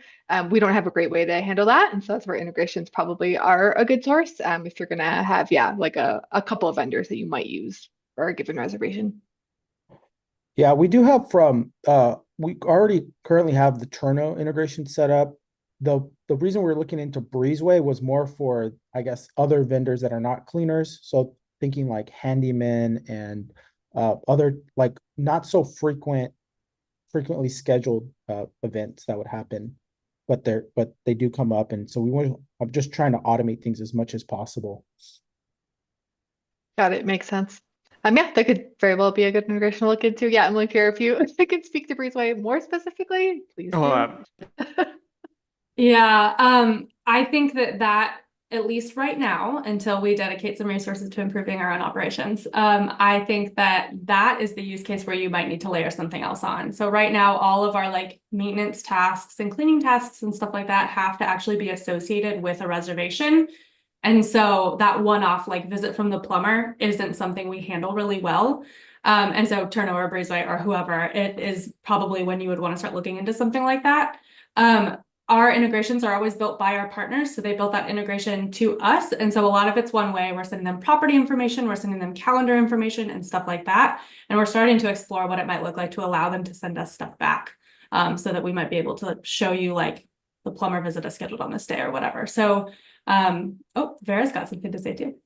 we don't have a great way to handle that. And so that's where integrations probably are a good source if you're going to have, like a couple of vendors that you might use for a given reservation. Yeah, we do have we already currently have the Turno integration set up. The reason we're looking into Breezeway was more for, I guess, other vendors that are not cleaners. So thinking like handyman and other like not so frequently scheduled events that would happen, but they do come up, and so I'm just trying to automate things as much as possible. Got it. Makes sense. Yeah, that could very well be a good integration to look into. Yeah, Emily, if you could speak to Breezeway more specifically, please do. Yeah, I think that at least right now, until we dedicate some resources to improving our own operations, I think that is the use case where you might need to layer something else on. So right now, all of our like maintenance tasks and cleaning tasks and stuff like that have to actually be associated with a reservation. And so that one-off like visit from the plumber isn't something we handle really well. And so Turnover, Breezeway, or whoever, it is probably when you would want to start looking into something like that. Our integrations are always built by our partners, so they built that integration to us. And so a lot of it's one way. We're sending them property information, we're sending them calendar information and stuff like that. And we're starting to explore what it might look like to allow them to send us stuff back, so that we might be able to show you like the plumber visit is scheduled on this day or whatever. So, oh, Vera's got something to say too.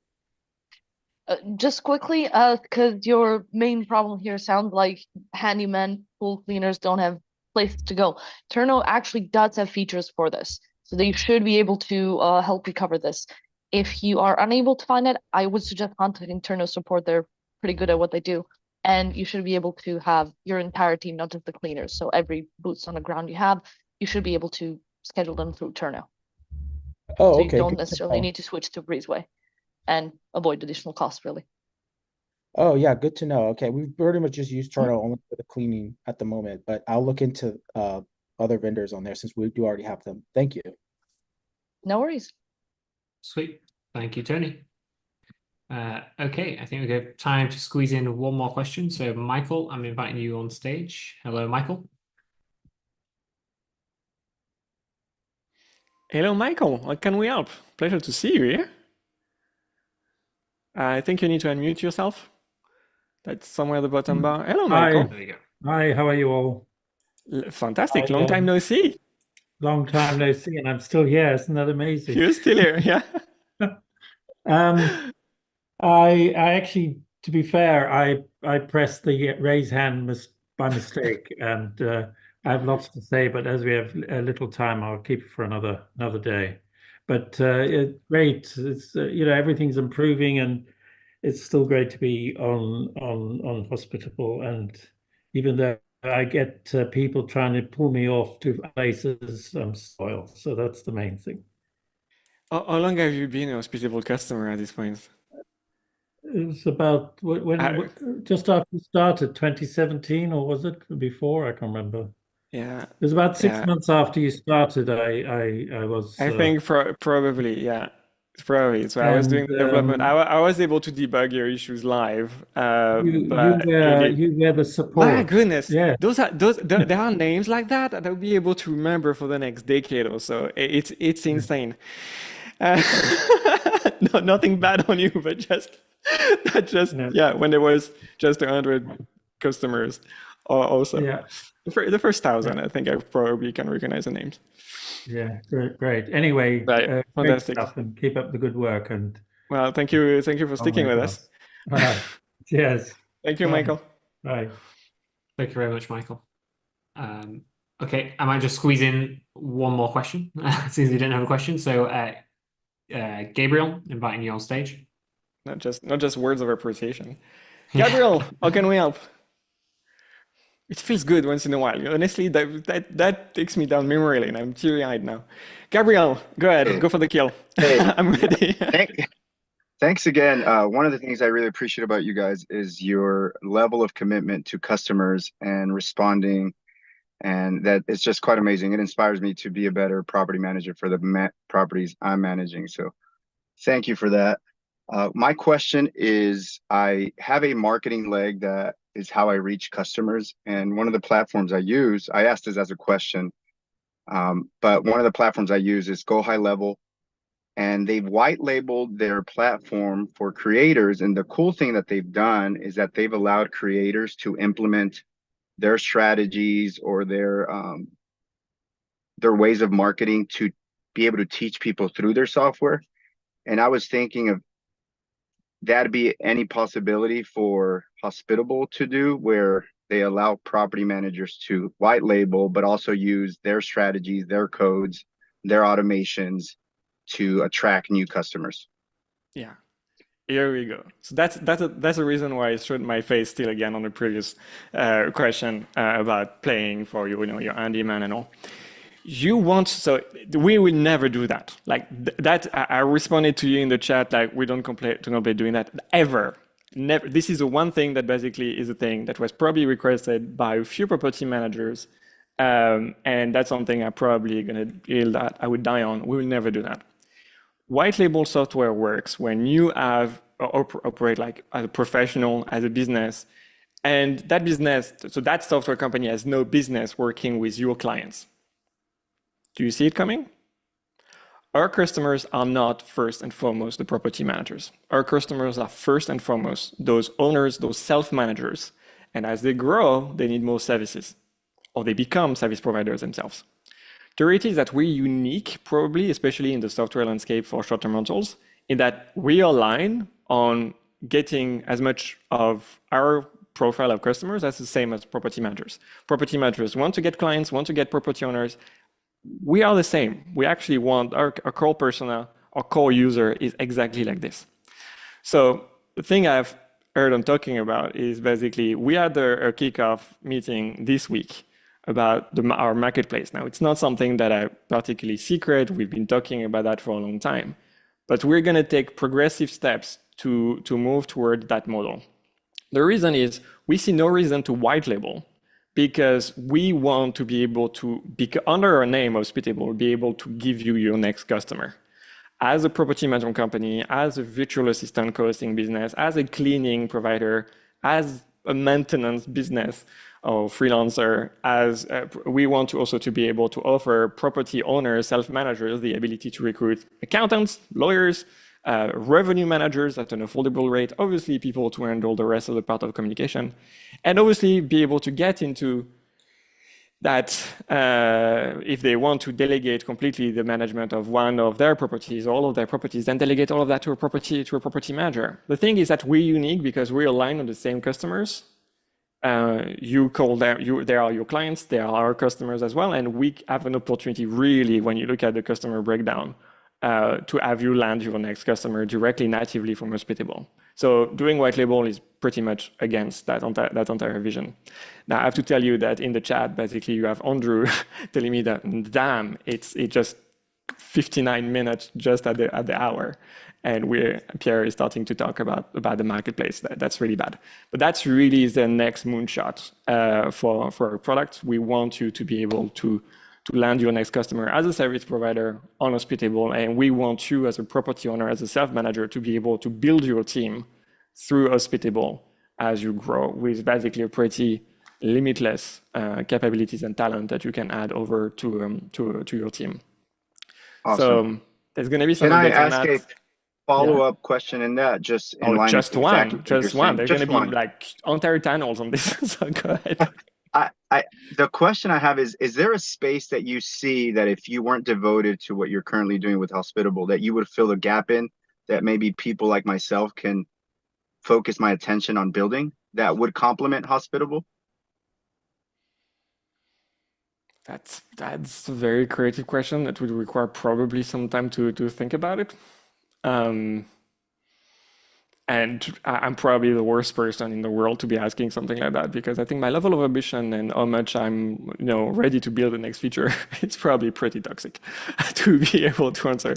Just quickly, because your main problem here sounds like handyman pool cleaners don't have places to go. Turno actually does have features for this, so they should be able to help you cover this. If you are unable to find it, I would suggest contacting Turno support. They're pretty good at what they do, and you should be able to have your entire team, not just the cleaners. So every boots on the ground you should be able to schedule them through Turno. Oh, So you okay. don't good to necessarily know. need to switch to Breezeway and avoid additional costs, really. Oh, yeah, good to know. Okay, we pretty much just use Turno only for the cleaning at the moment, but I'll look into other vendors on there since we do already have them. Thank you. No worries. Sweet. Thank you, Tony. Okay, I think we have time to squeeze in one more question. So, Michael, I'm inviting you on stage. Hello, Michael. Hello, Michael. How can we help? Pleasure to see you here. I think you need to unmute yourself. That's somewhere at the bottom bar. Hello, Michael. There you go. Hi, how are you all? Fantastic. Long time no see. Long time no see, and I'm still here. Isn't that amazing? You're still here, yeah. I actually, to be fair, I pressed the raise hand by mistake, and I have lots to say, but as we have a little time, I'll keep it for another day. But great. It's everything's improving, and it's still great to be on Hospitable. And even though I get people trying to pull me off to places, I'm spoiled. So that's the main thing. How long have you been a Hospitable customer at this point? It was about just after you started, 2017, or was it before? I can't remember. Yeah. It was about 6 months after you started. I was. I think probably, yeah. Probably. So I was doing development. I was able to debug your issues live. But you were the support. My goodness. Yeah. There are names like that I'll be able to remember for the next decade or so. It's insane. No, nothing bad on you, but just when there was just 100 customers also. Yeah. The first 1,000, I think I probably can recognize the names. Yeah, great. Anyway, fantastic. Great stuff, and keep up the good work. And well, thank you for sticking with us. Cheers. Thank you, Michael. Bye. Thank you very much, Michael. Okay, I might just squeeze in one more question since you didn't have a question. So, Gabriel, inviting you on stage. Not just words of appreciation. Gabriel, how can we help? It feels good once in a while. Honestly, that takes me down memory lane. I'm teary-eyed now. Gabriel, go ahead, go for the kill. Hey. I'm ready. Thanks again. One of the things I really appreciate about you guys is your level of commitment to customers and responding, and that it's just quite amazing. It inspires me to be a better property manager for the properties I'm managing. So thank you for that. My question is, I have a marketing leg that is how I reach customers. And one of the platforms I use, I asked this as a question, but one of the platforms I use is Go High Level. And they've white labeled their platform for creators. And the cool thing that they've done is that they've allowed creators to implement their strategies or their ways of marketing to be able to teach people through their software. And I was thinking of that'd be any possibility for Hospitable to do, where they allow property managers to white label, but also use their strategies, their codes, their automations to attract new customers. Yeah, here we go. So that's a reason why I showed my face still again on the previous question about playing for your handyman and all. you want, so we will never do that. Like that, I responded to you in the chat, like we don't complain doing that ever. Never. This is the one thing that basically is a thing that was probably requested by a few property managers. And that's something I'm probably gonna yield that I would die on. We will never do that. White label software works when you have operate like as a professional, as a business, and that business, so that software company has no business working with your clients. Do you see it coming? Our customers are not first and foremost the property managers. Our customers are first and foremost those owners, those self-managers. And as they grow, they need more services, or they become service providers themselves. The reality is that we're unique, probably, especially in the software landscape for short-term rentals, in that we align on getting as much of our profile of customers as the same as property managers. Property managers want to get clients, want to get property owners. We are the same. We actually want our core persona, our core user is exactly like this. So the thing I've heard them talking about is basically, we had a kickoff meeting this week about our marketplace. Now, it's not something that I particularly secret. We've been talking about that for a long time, but we're going to take progressive steps to move toward that model. The reason is we see no reason to white label, because we want to be able to, under our name, Hospitable, be able to give you your next customer. As a property management company, as a virtual assistant co-hosting business, as a cleaning provider, as a maintenance business or freelancer, as we want to also to be able to offer property owners, self-managers, the ability to recruit accountants, lawyers, revenue managers at an affordable rate, obviously people to handle the rest of the part of communication, and obviously be able to get into that if they want to delegate completely the management of one of their properties, all of their properties, then delegate all of that to a property manager. The thing is that we're unique because we're aligned on the same customers. You call them, they are your clients, they are our customers as well, and we have an opportunity really, when you look at the customer breakdown, to have you land your next customer directly natively from Hospitable. So doing white label is pretty much against that entire vision. Now I have to tell you that in the chat, basically you have Andrew telling me that, damn, it's just 59 minutes just at the hour. And Pierre is starting to talk about the marketplace. That's really bad. But that's really the next moonshot for our product. We want you to be able to land your next customer as a service provider on Hospitable. And we want you as a property owner, as a self-manager, to be able to build your team through Hospitable as you grow, with basically a pretty limitless capabilities and talent that you can add over to your team. Awesome. So there's going to be some Can I updates on ask that. a follow-up question in that, just in line Just with exactly one, what you're just one. saying? There's Just going to one. be like entire tunnels on this. So go ahead. The question I have is there a space that you see that if you weren't devoted to what you're currently doing with Hospitable, that you would fill a gap in, that maybe people like myself can focus my attention on building, that would complement Hospitable? That's a very creative question that would require probably some time to think about it. And I'm probably the worst person in the world to be asking something like that, because I think my level of ambition and how much I'm ready to build the next feature, it's probably pretty toxic to be able to answer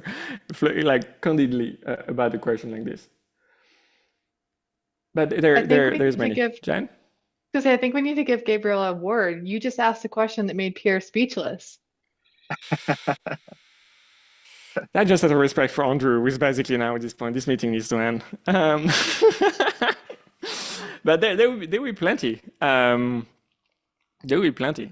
like candidly about a question like this. But there's many. Jen? Because I think we need to give Gabriel a word. You just asked a question that made Pierre speechless. That just out of respect for Andrew, who is basically now at this point, this meeting needs to end. But there will be plenty. There will be plenty.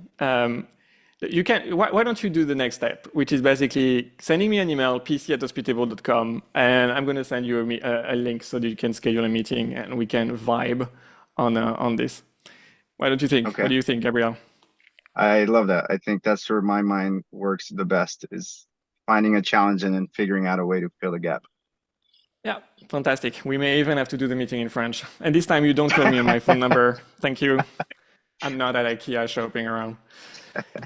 You can. Why don't you do the next step, which is basically sending me an email, pc@hospitable.com, and I'm going to send you a link so that you can schedule a meeting and we can vibe on this. Why don't you think? Okay. What do you think, Gabriel? I love that. I think that's where my mind works the best, is finding a challenge and then figuring out a way to fill the gap. Yeah, fantastic. We may even have to do the meeting in French. And this time you don't call me on my phone number. Thank you. I'm not at IKEA shopping around.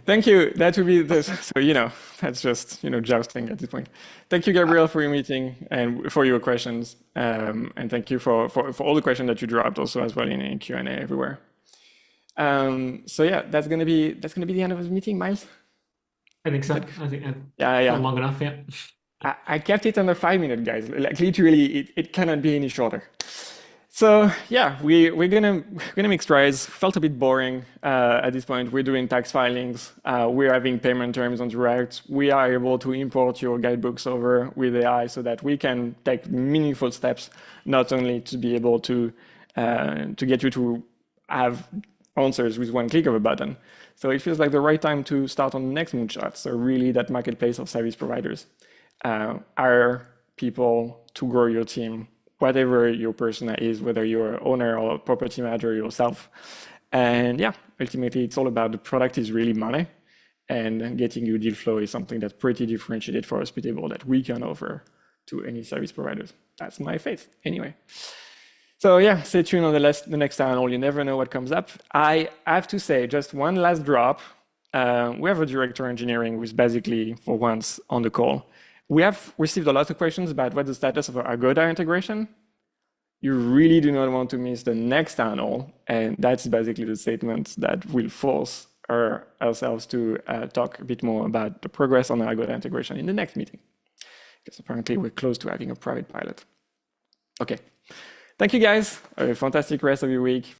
Thank you. That would be this. So, that's just, jousting at this point. Thank you, Gabriel, for your meeting and for your questions. And thank you for all the questions that you dropped also as well in Q&A everywhere. So yeah, that's gonna be the end of the meeting, Miles. I think so. I think Yeah. long enough. Yeah. I kept it under 5 minutes, guys. Like literally, it cannot be any shorter. So yeah, we're gonna make strides. Felt a bit boring at this point. We're doing tax filings. We're having payment terms on Direct. We are able to import your guidebooks over with AI so that we can take meaningful steps, not only to be able to get you to have answers with one click of a button. So it feels like the right time to start on the next moonshot. So really that marketplace of service providers. Hire people to grow your team, whatever your persona is, whether you're an owner or a property manager yourself. And yeah, ultimately it's all about the product is really money, and getting you deal flow is something that's pretty differentiated for Hospitable that we can offer to any service providers. That's my faith anyway. So yeah, stay tuned on the next town hall. You never know what comes up. I have to say, just one last drop. We have a director of engineering who's basically for once on the call. We have received a lot of questions about what the status of our Agoda integration. You really do not want to miss the next town hall, and that's basically the statement that will force ourselves to talk a bit more about the progress on the Agoda integration in the next meeting, because apparently we're close to having a private pilot. Okay, thank you guys. Have a fantastic rest of your week.